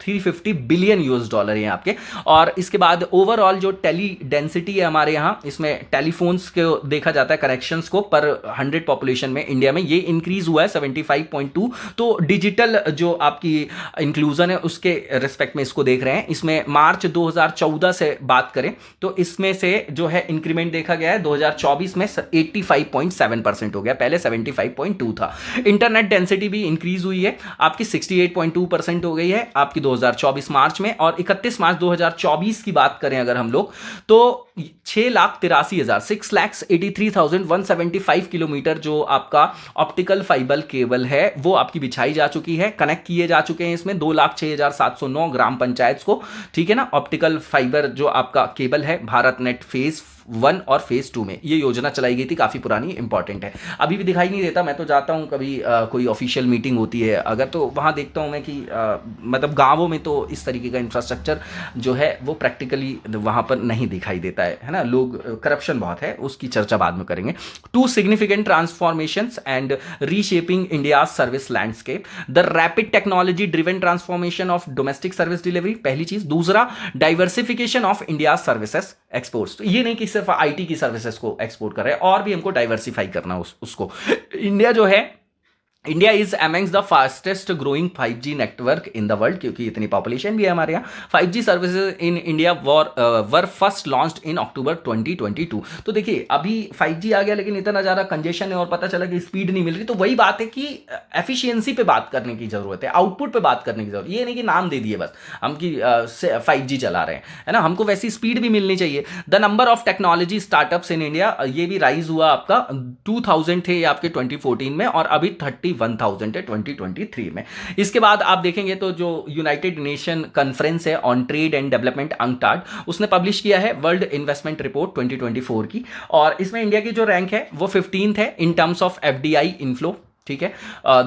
$350 बिलियन है आपके। और इसके बाद ओवरऑल जो टेली डेंसिटी है हमारे यहाँ, इसमें टेलीफोन्स के देखा जाता है कनेक्शंस को पर 100 पॉपुलेशन में इंडिया में, ये इंक्रीज हुआ है 75.2। तो डिजिटल जो आपकी इंक्लूजन है उसके रिस्पेक्ट में इसको देख रहे हैं। इसमें मार्च 2014 से बात करें तो इसमें से जो है इंक्रीमेंट देखा गया है 2024 में 85.7% हो गया, पहले 75.2 था। इंटरनेट डेंसिटी भी इंक्रीज हुई है आपकी 68.2% हो गई है आपकी 2024 मार्च में। और 31 मार्च 2024 की बात करें अगर हम लोग तो 6,83,175 किलोमीटर जो आपका ऑप्टिकल फाइबर केबल है वो आपकी बिछाई जा चुकी है, कनेक्ट किए जा चुके हैं इसमें 2,06,709 ग्राम पंचायत को, ठीक है ना। ऑप्टिकल फाइबर जो आपका केबल है भारत नेट फेज 1 और फेज 2 में ये योजना चलाई गई थी, काफी पुरानी, इंपॉर्टेंट है। अभी भी दिखाई नहीं देता, मैं तो जाता हूं कभी कोई ऑफिशियल मीटिंग होती है अगर, तो वहां देखता हूं मैं कि मतलब गांवों में तो इस तरीके का इंफ्रास्ट्रक्चर जो है वो प्रैक्टिकली वहां पर नहीं दिखाई देता है ना। लोग करप्शन बहुत है, उसकी चर्चा बाद में करेंगे। 2 significant transformations and reshaping India service landscape, the rapid technology driven transformation of domestic service delivery, पहली चीज। दूसरा, diversification of India services exports. तो ये नहीं कि सिर्फ आईटी की सर्विसेज को एक्सपोर्ट कर रहे हैं, और भी हमको डाइवर्सिफाई करना उसको। इंडिया जो है, India is amongst the fastest growing 5G network in the world, क्योंकि इतनी पॉपुलेशन भी है हमारे यहाँ। 5G services in India were first launched in October 2022। तो देखिए अभी 5G आ गया लेकिन इतना ज़्यादा कंजेशन है और पता चला कि स्पीड नहीं मिल रही, तो वही बात है कि एफिशिएंसी पे बात करने की जरूरत है, आउटपुट पे बात करने की जरूरत है। ये नहीं कि नाम दे दिए बस हम कि 5G चला रहे हैं, है ना, हमको वैसी स्पीड भी मिलनी चाहिए। The number of technology startups in India, ये भी राइज हुआ आपका 2000 थे आपके 2014 में, और अभी 31,000 है 2023 में। इसके बाद आप देखेंगे तो जो यूनाइटेड नेशन कॉन्फ्रेंस है on trade and development UNCTAD, उसने पब्लिश किया है वर्ल्ड इन्वेस्टमेंट रिपोर्ट 2024 की, और इसमें इंडिया की जो रैंक है वो 15th है in terms of FDI inflow, ठीक है,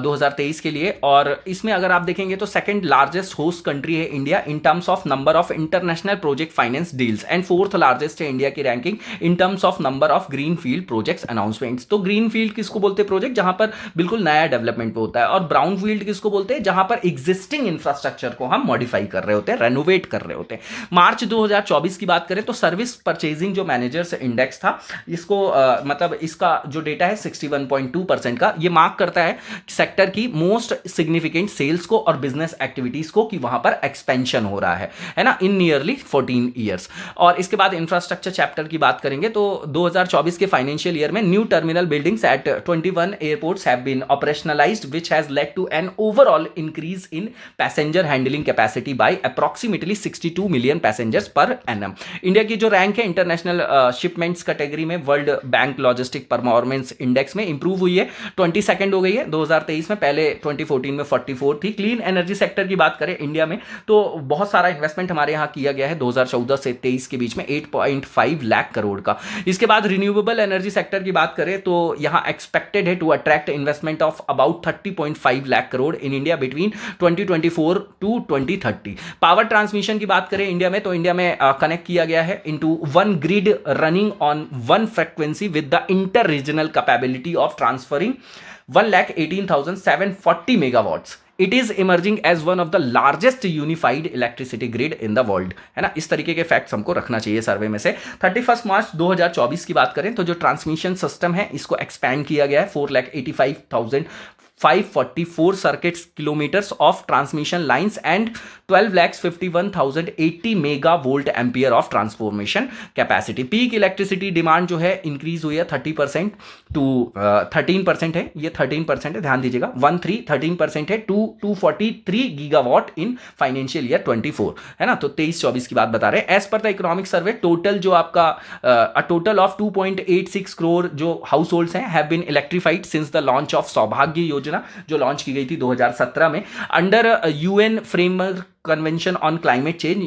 2023 के लिए। और इसमें अगर आप देखेंगे तो सेकंड लार्जेस्ट होस्ट कंट्री है India in terms of number of international project finance deals, and 4th largest है इंडिया की ranking in terms of number of green field projects announcements. तो ग्रीन फील्ड किसको बोलते हैं? प्रोजेक्ट जहां पर बिल्कुल नया डेवलपमेंट पे होता है, और ब्राउन फील्ड किसको बोलते हैं? जहां पर एग्जिस्टिंग इंफ्रास्ट्रक्चर को हम मॉडिफाई कर रहे होते हैं, रेनोवेट कर रहे होते हैं। मार्च 2024 की बात करें तो सर्विस परचेजिंग जो मैनेजर्स इंडेक्स था, इसको मतलब इसका जो डेटा है 61.2% का, ये मार्क करता है सेक्टर की मोस्ट सिग्निफिकेंट सेल्स को और बिजनेस एक्टिविटीज को कि वहां पर एक्सपेंशन हो रहा है ना, इन नियरली 14 ईयर्स। और इसके बाद इंफ्रास्ट्रक्चर चैप्टर की बात करेंगे तो 2024 के फाइनेंशियल ईयर में new terminal buildings at 21 airports have been operationalised which has led to an overall increase in passenger handling capacity by approximately 62 million passengers per annum. India की जो रैंक है international shipments category में world bank logistic performance index में improve हुई है, 22nd हो गई है 2023 में, पहले 2014 में 44 थी। क्लीन एनर्जी सेक्टर की बात करें इंडिया में तो बहुत सारा इन्वेस्टमेंट हमारे यहाँ किया गया है 2014 से 23 के बीच में 8.5 लाख करोड़ का। इसके बाद रिन्यूएबल एनर्जी सेक्टर की बात करें तो यहाँ एक्सपेक्टेड है to attract investment of about 30.5 lakh crore in India between 2024 to 2030। Power transmission की बात करें इंडिया में तो इंडिया में कनेक्ट किया गया है into one grid running on one frequency with the inter regional capability of transferring 1,18,740 megawatts. It is emerging as one of the largest unified electricity grid in the world, है ना। इस तरीके के facts हमको रखना चाहिए सर्वे में से। 31 मार्च 2024 की बात करें तो जो ट्रांसमिशन सिस्टम है इसको एक्सपैंड किया गया है 4,85,000 544 circuit kilometers of transmission lines and 12,51,080 megavolt ampere of transformation capacity. Peak electricity demand जो है इंक्रीज हुई है 30% टू 13% है, ये 13% है, ध्यान दीजिएगा, 13% है to 243 gigawatt in financial year 24, है ना। तो 23-24 की बात बता रहे हैं। As per the economic survey, total जो आपका टोटल ऑफ 2.86 करोड़ जो हाउस होल्ड्स हैं have been electrified since the launch of Saubhagya Yojana जो लॉन्च की गई थी 2017 में under UN framework convention on climate change,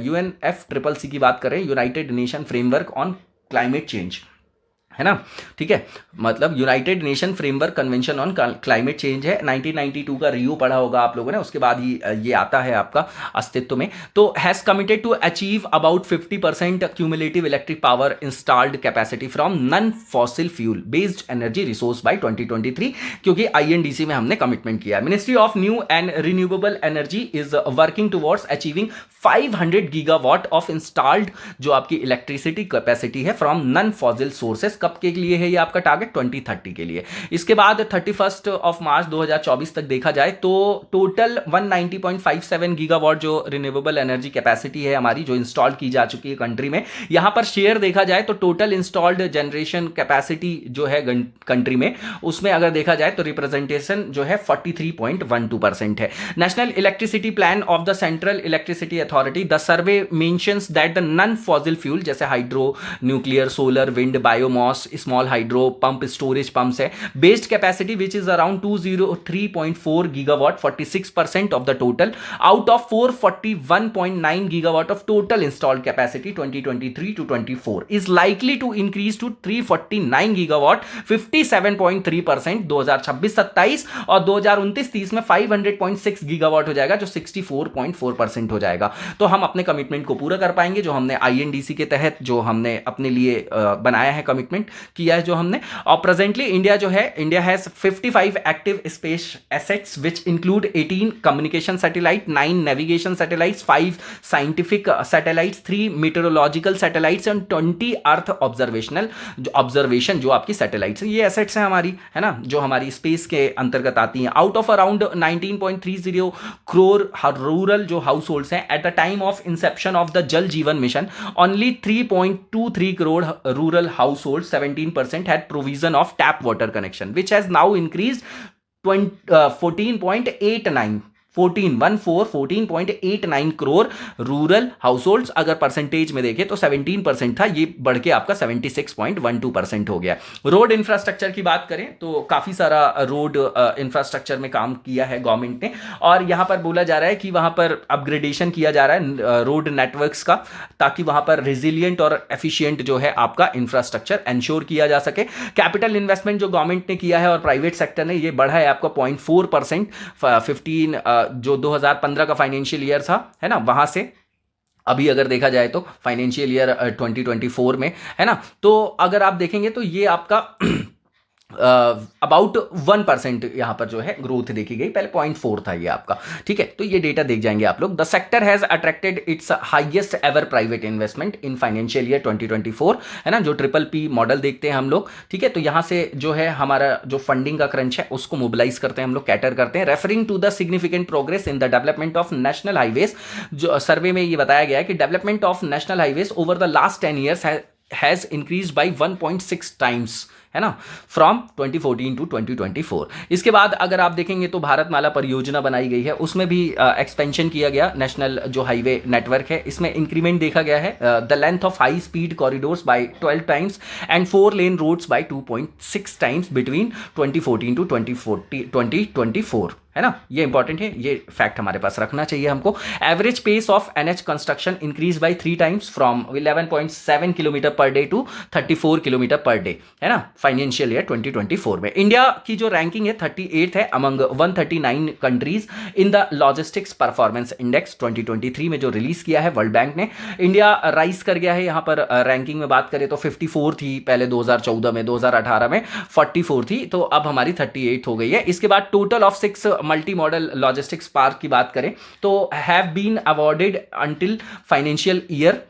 UNFCCC की बात करें, united nation framework on climate change, है ना, ठीक है, मतलब united nation framework convention on climate change है। 1992 का रिव्यू पढ़ा होगा आप लोगों ने, उसके बाद ही ये आता है आपका अस्तित्व में। तो has committed to achieve about 50% cumulative electric power installed capacity from non fossil fuel based energy resource by 2023, क्योंकि INDC में हमने कमिटमेंट किया। Ministry of new and renewable energy is working towards achieving 500 gigawatt of installed जो आपकी electricity capacity है from non fossil sources. कब के लिए है ये आपका टारगेट? 2030 के लिए। इसके बाद 31 मार्च 2024 तक देखा जाए तो टोटल 190.57 गीगावाट जो रिन्यूएबल एनर्जी कैपेसिटी है हमारी जो इंस्टॉल की जा चुकी है कंट्री में। यहां पर शेयर देखा जाए तो टोटल इंस्टॉल्ड जनरेशन कैपेसिटी जो है कंट्री में, उसमें अगर देखा जाए तो रिप्रेजेंटेशन जो है 43.12% है। National Electricity Plan of the Central Electricity Authority, the survey mentions that the non fossil fuel जैसे hydro, nuclear, solar, wind, biomass, small hydro pump, storage pumps है, based capacity which is around 203.4 gigawatt, 46% of the total out of 441.9 gigawatt of total installed capacity 2023 to 24 is likely to increase to 349 gigawatt, 57.3% 2026-27 और 2029-30 में 500.6 gigawatt हो जाएगा जो 64.4% हो जाएगा। तो हम अपने कमिटमेंट को पूरा कर पाएंगे जो हमने INDC के तहत जो हमने अपने लिए बनाया है, कमिटमेंट किया है जो हमने। और प्रेजेंटली इंडिया जो है, India has 55 active space assets which include 18 communication satellite, 9 navigation satellites, 5 scientific satellites, 3 meteorological satellites and 20 earth observation जो आपकी सैटेलाइट्स है। ये एसेट्स हैं हमारी, है ना, जो हमारी स्पेस के अंतर्गत आती हैं। Out of around 19.30 crore rural जो हाउस होल्ड्स हैं at the time of Inception of the जल जीवन mission, only 3.23 crore rural households, 17% had provision of tap water connection, which has now increased 14.89 crore rural households. अगर परसेंटेज में देखें तो 17% था, ये बढ़ के आपका 76.12% हो गया। रोड इंफ्रास्ट्रक्चर की बात करें तो काफी सारा रोड इंफ्रास्ट्रक्चर में काम किया है गवर्नमेंट ने, और यहां पर बोला जा रहा है कि वहां पर अपग्रेडेशन किया जा रहा है रोड नेटवर्क्स का, ताकि वहां पर रेजिलियंट और एफिशिएंट जो है आपका इंफ्रास्ट्रक्चर इंश्योर किया जा सके। कैपिटल इन्वेस्टमेंट जो गवर्नमेंट ने किया है और प्राइवेट सेक्टर ने, ये बढ़ा है आपका 0.4%, 15 जो 2015 का फाइनेंशियल ईयर था, है ना, वहां से अभी अगर देखा जाए तो फाइनेंशियल ईयर 2024 में, है ना, तो अगर आप देखेंगे तो ये आपका अबाउट 1% यहां पर जो है ग्रोथ देखी गई, पहले 0.4 था ये आपका, ठीक है। तो ये डेटा देख जाएंगे आप लोग। The sector has attracted it's highest ever private investment in financial year 2024, है ना, जो PPP मॉडल देखते हैं हम लोग, ठीक है। तो यहां से जो है हमारा जो फंडिंग का क्रंच है उसको मोबिलाइज करते हैं हम लोग, कैटर करते हैं। Referring to the significant progress in the development of national highways, जो सर्वे में ये बताया गया है कि development of national highways over the last 10 years has increase by 1.6 times, है ना, फ्रॉम 2014 टू 2024। इसके बाद अगर आप देखेंगे तो भारतमाला परियोजना बनाई गई है, उसमें भी एक्सपेंशन किया गया। नेशनल जो हाईवे नेटवर्क है इसमें इंक्रीमेंट देखा गया है, the length of high speed corridors by 12 times and 4 lane roads by 2.6 times between 2014 to 2024, है ना, ये इंपॉर्टेंट है, ये फैक्ट हमारे पास रखना चाहिए हमको। Average pace of NH construction increase by 3 times from 11.7 kilometre per day to 34 kilometre per day, है ना, फाइनेंशियल ईयर 2024 में। इंडिया की जो रैंकिंग है 38 है among 139 countries in the logistics performance index 2023 में जो रिलीज किया है वर्ल्ड बैंक ने। इंडिया राइज कर गया है यहाँ पर रैंकिंग में बात करें तो 54 थी पहले 2014 में, 2018 में 44 थी, तो अब हमारी 38 हो गई है। इसके बाद total of 6 multi model logistics park की बात करें तो have been awarded until financial year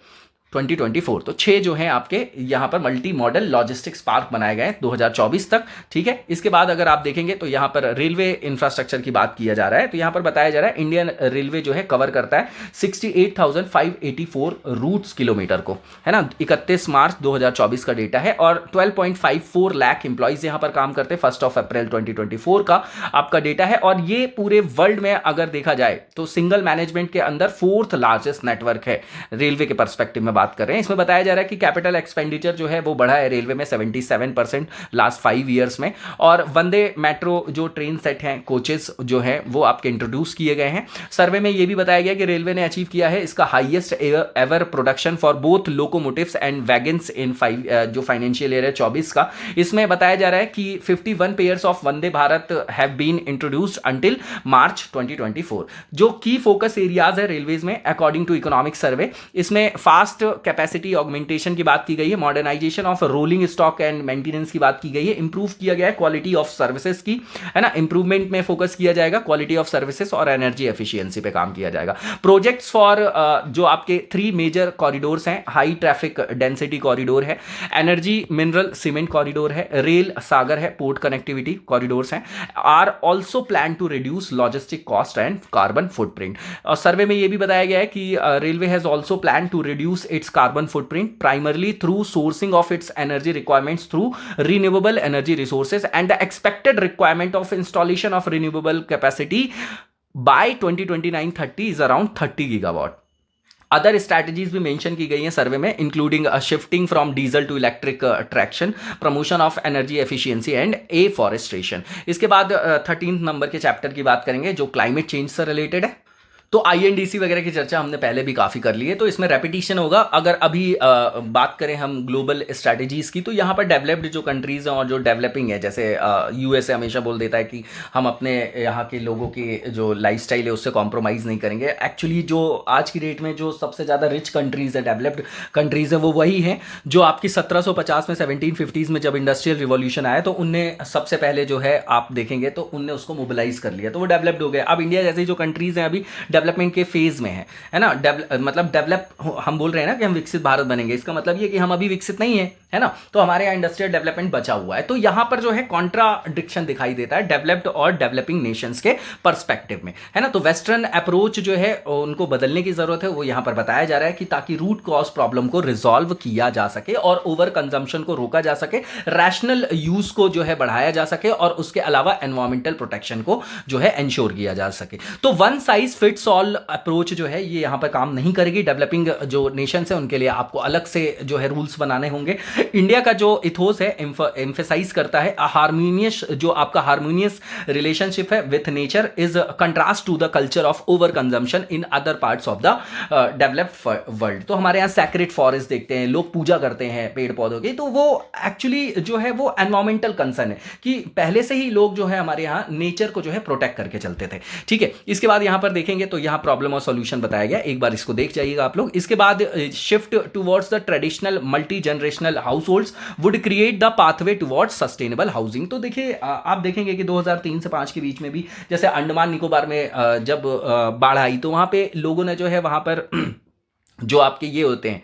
2024। तो 6 जो हैं आपके यहाँ पर मल्टी मॉडल लॉजिस्टिक्स पार्क बनाए गए 2024 तक, ठीक है। इसके बाद अगर आप देखेंगे तो यहाँ पर रेलवे इंफ्रास्ट्रक्चर की बात किया जा रहा है, तो यहाँ पर बताया जा रहा है इंडियन रेलवे जो है कवर करता है 68,584 रूट्स किलोमीटर को, है ना। 31 मार्च 2024 का डेटा है और 12.54 लाख एम्प्लॉइज यहाँ पर काम करते हैं। 1 अप्रैल 2024 का आपका डेटा है और ये पूरे वर्ल्ड में अगर देखा जाए तो सिंगल मैनेजमेंट के अंदर 4th लार्जेस्ट नेटवर्क है रेलवे के पर्सपेक्टिव में बात कर रहे हैं। इसमें बताया जा रहा है कि कैपिटल एक्सपेंडिचर जो है वो बढ़ा है रेलवे में 77% लास्ट 5 ईयर्स में, और वंदे मेट्रो जो ट्रेन सेट हैं, कोचेस जो है वो आपके इंट्रोड्यूस किए गए हैं। सर्वे में ये भी बताया गया कि रेलवे ने अचीव किया है इसका highest ever production for both locomotives and wagons in जो फाइनेंशियल ईयर है 24 का। इसमें बताया जा रहा है कि 51 pairs of Vande Bharat have been introduced until March 2024। जो की फोकस एरियाज है रेलवेज में अकॉर्डिंग टू इकोनॉमिक सर्वे, इसमें फास्ट कैपेसिटी ऑगमेंटेशन की बात की गई है, modernisation of rolling stock and maintenance की बात की गई है, इंप्रूव किया गया है क्वालिटी ऑफ सर्विसेज की, है ना, इंप्रूवमेंट में फोकस किया जाएगा, क्वालिटी ऑफ सर्विसेज और एनर्जी एफिशिएंसी पे काम किया जाएगा। प्रोजेक्ट्स फॉर जो आपके 3 मेजर कॉरिडोर्स हैं, हाई ट्रैफिक डेंसिटी कॉरिडोर है, एनर्जी मिनरल सीमेंट कॉरिडोर है, रेल सागर है, पोर्ट कनेक्टिविटी कॉरिडोर्स हैं, are also plan to reduce logistic cost and carbon footprint. और सर्वे में यह भी बताया गया है कि railway has also plan to reduce its carbon footprint primarily through sourcing of its energy requirements through renewable energy resources, and the expected requirement of installation of renewable capacity by 2029-30 is around 30 gigawatt. Other strategies भी mention की गई हैं survey में, including shifting from diesel to electric traction, promotion of energy efficiency and afforestation. इसके बाद 13 number के chapter की बात करेंगे जो क्लाइमेट चेंज से रिलेटेड है। तो आईएनडीसी वगैरह की चर्चा हमने पहले भी काफ़ी कर ली है, तो इसमें रेपिटेशन होगा। अगर अभी बात करें हम ग्लोबल स्ट्रैटेजीज़ की, तो यहाँ पर डेवलप्ड जो कंट्रीज़ हैं और जो डेवलपिंग है, जैसे यूएसए हमेशा बोल देता है कि हम अपने यहाँ के लोगों की जो लाइफस्टाइल है उससे कॉम्प्रोमाइज़ नहीं करेंगे। एक्चुअली जो आज की डेट में जो सबसे ज़्यादा रिच कंट्रीज़ है, डेवलप्ड कंट्रीज़ है, वो वही हैं जो आपकी 1750 में 1750s में जब इंडस्ट्रियल रिवॉल्यूशन आया तो उनने सबसे पहले जो है आप देखेंगे तो उनने उसको मोबिलाइज कर लिया, तो वो डेवलप्ड हो गए। अब इंडिया जैसी जो कंट्रीज़ हैं अभी डेवलपमेंट के फेज में है ना, मतलब डेवलप हम बोल रहे हैं ना कि हम विकसित भारत बनेंगे, इसका मतलब ये कि हम अभी विकसित नहीं है ना, तो हमारे यहाँ इंडस्ट्रियल डेवलपमेंट बचा हुआ है। तो यहाँ पर जो है कॉन्ट्राडिक्शन दिखाई देता है डेवलप्ड और डेवलपिंग नेशंस के पर्सपेक्टिव में, है ना। तो वेस्टर्न अप्रोच जो है उनको बदलने की जरूरत है, वो यहाँ पर बताया जा रहा है कि ताकि रूट कॉज प्रॉब्लम को रिजॉल्व किया जा सके और ओवर कंजम्पशन को रोका जा सके, रैशनल यूज को जो है बढ़ाया जा सके और उसके अलावा एनवायरमेंटल प्रोटेक्शन को जो है एंश्योर किया जा सके। तो one size fits all approach जो है ये यहाँ पर काम नहीं करेगी। डेवलपिंग जो नेशंस है उनके लिए आपको अलग से जो है रूल्स बनाने होंगे। इंडिया का जो इथोस है एम्फेसाइज करता है हार्मोनियस, जो आपका हार्मोनियस रिलेशनशिप है with nature is contrast to the culture of over consumption in other parts of the developed world. तो हमारे यहाँ सैक्रेड फॉरेस्ट देखते हैं, लोग पूजा करते हैं पेड़ पौधों की, तो वो एक्चुअली जो है वो एनवायरमेंटल कंसर्न है कि पहले से ही लोग जो है हमारे यहाँ नेचर को जो है प्रोटेक्ट करके चलते थे, ठीक है। इसके बाद यहाँ पर देखेंगे तो यहाँ प्रॉब्लम और सॉल्यूशन बताया गया, एक बार इसको देख जाइएगा आप लोग। इसके बाद shift towards the traditional multi generational households would create the pathway towards sustainable housing. तो देखिए आप देखेंगे कि 2003 से 5 के बीच में भी जैसे अंडमान निकोबार में जब बाढ़ आई तो वहां पे लोगों ने जो है वहां पर जो आपके ये होते हैं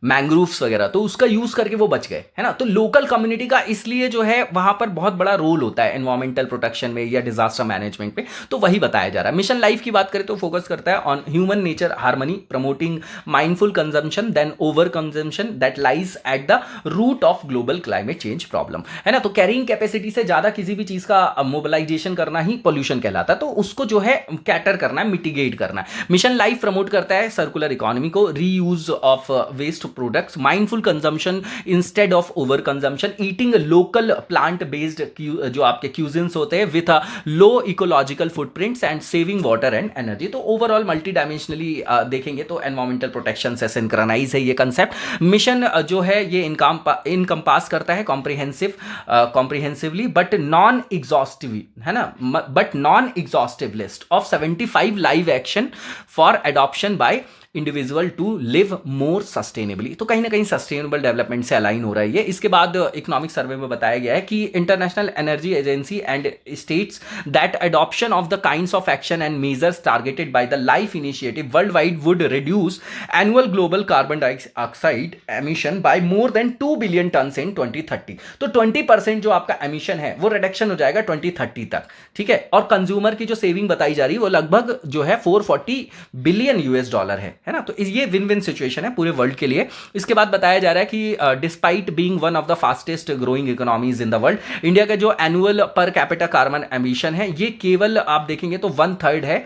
मैंग्रोव्स वगैरह, तो उसका यूज करके वो बच गए, है ना। तो लोकल कम्युनिटी का इसलिए जो है वहां पर बहुत बड़ा रोल होता है एनवायरमेंटल प्रोटेक्शन में या डिजास्टर मैनेजमेंट में, तो वही बताया जा रहा है। मिशन लाइफ की बात करें तो फोकस करता है on human nature harmony, promoting mindful consumption than over consumption that lies at the root of global climate change problem, है ना। तो कैरिंग कैपेसिटी से ज्यादा किसी भी चीज का मोबिलाइजेशन करना ही पोल्यूशन कहलाता है, तो उसको जो है कैटर करना है, मिटिगेट करना है। मिशन लाइफ प्रमोट करता है सर्कुलर इकोनॉमी को, reuse of waste products, mindful consumption instead of over consumption, eating local plant based जो आपके क्यूजिन्स होते हैं with low ecological footprints and saving water and energy. तो ओवरऑल मल्टी डायमेंशनली देखेंगे तो एनवायरमेंटल प्रोटेक्शन से synchronise है ये कंसेप्ट। मिशन जो है ये इनकम्पास करता है कॉम्प्रिहेंसिवली बट नॉन एग्जॉस्टिव, है ना, but non exhaustive list of 75 live action for adoption by individual to live more sustainably. तो कहीं ना कहीं सस्टेनेबल डेवलपमेंट से अलाइन हो रहा है ये। इसके बाद इकोनॉमिक सर्वे में बताया गया है कि international energy agency and states that adoption of the kinds of action and measures targeted by the life initiative worldwide would reduce annual global carbon dioxide emission by more than 2 billion tons in 2030। तो 20% जो आपका emission है वो reduction हो जाएगा 2030 तक, ठीक है। और कंज्यूमर की जो सेविंग बताई जा रही है वो लगभग जो है 440 बिलियन US$ है ना। तो ये विन विन सिचुएशन है पूरे वर्ल्ड के लिए। इसके बाद बताया जा रहा है कि despite being one of the fastest growing economies in the world, India का जो annual per capita carbon emission है ये केवल आप देखेंगे तो 1/3 है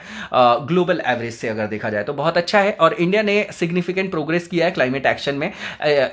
ग्लोबल एवरेज से अगर देखा जाए तो बहुत अच्छा है। और इंडिया ने सिग्निफिकेंट प्रोग्रेस किया है क्लाइमेट एक्शन में।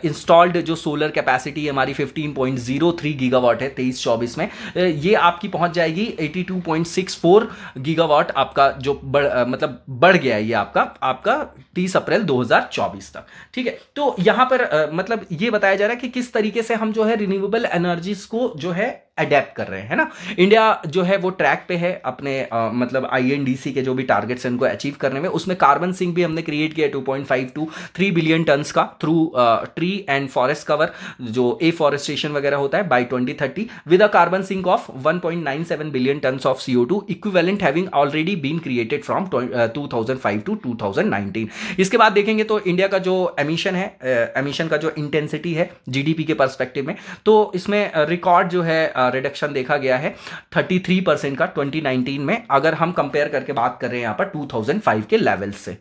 इंस्टॉल्ड जो सोलर कैपेसिटी हमारी 15.03 गीगावाट है 23-24 में, ये आपकी पहुंच जाएगी 82.64 गीगावाट आपका जो मतलब बढ़ गया है ये आपका 30 अप्रैल 2024 तक, ठीक है। तो यहां पर मतलब ये बताया जा रहा है कि किस तरीके से हम जो है रिन्यूएबल एनर्जीज को जो है अडेप्ट कर रहे हैं, है ना। इंडिया जो है वो ट्रैक पे है अपने मतलब INDC के जो भी टारगेट्स हैं उनको अचीव करने में। उसमें कार्बन सिंक भी हमने क्रिएट किया 2.5 बिलियन टन्स का through tree and forest cover जो एफॉरेस्टेशन वगैरह होता है by 2030 with a carbon sink of 1.97 billion tons of CO2 equivalent having already been created from 2005 to 2019। इसके बाद देखेंगे तो इंडिया का जो एमिशन है, एमिशन का जो इंटेंसिटी है GDP के पर्सपेक्टिव में, तो इसमें रिकॉर्ड जो है रिडक्शन देखा गया है 33% का 2019 में, अगर हम कंपेयर करके बात कर रहे हैं यहां पर 2005 के लेवल से।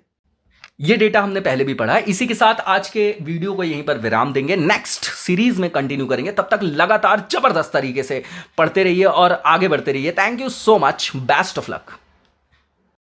ये डेटा हमने पहले भी पढ़ा है। इसी के साथ आज के वीडियो को यहीं पर विराम देंगे, नेक्स्ट सीरीज में कंटिन्यू करेंगे। तब तक लगातार जबरदस्त तरीके से पढ़ते रहिए और आगे बढ़ते रहिए। Thank you so much, best of luck.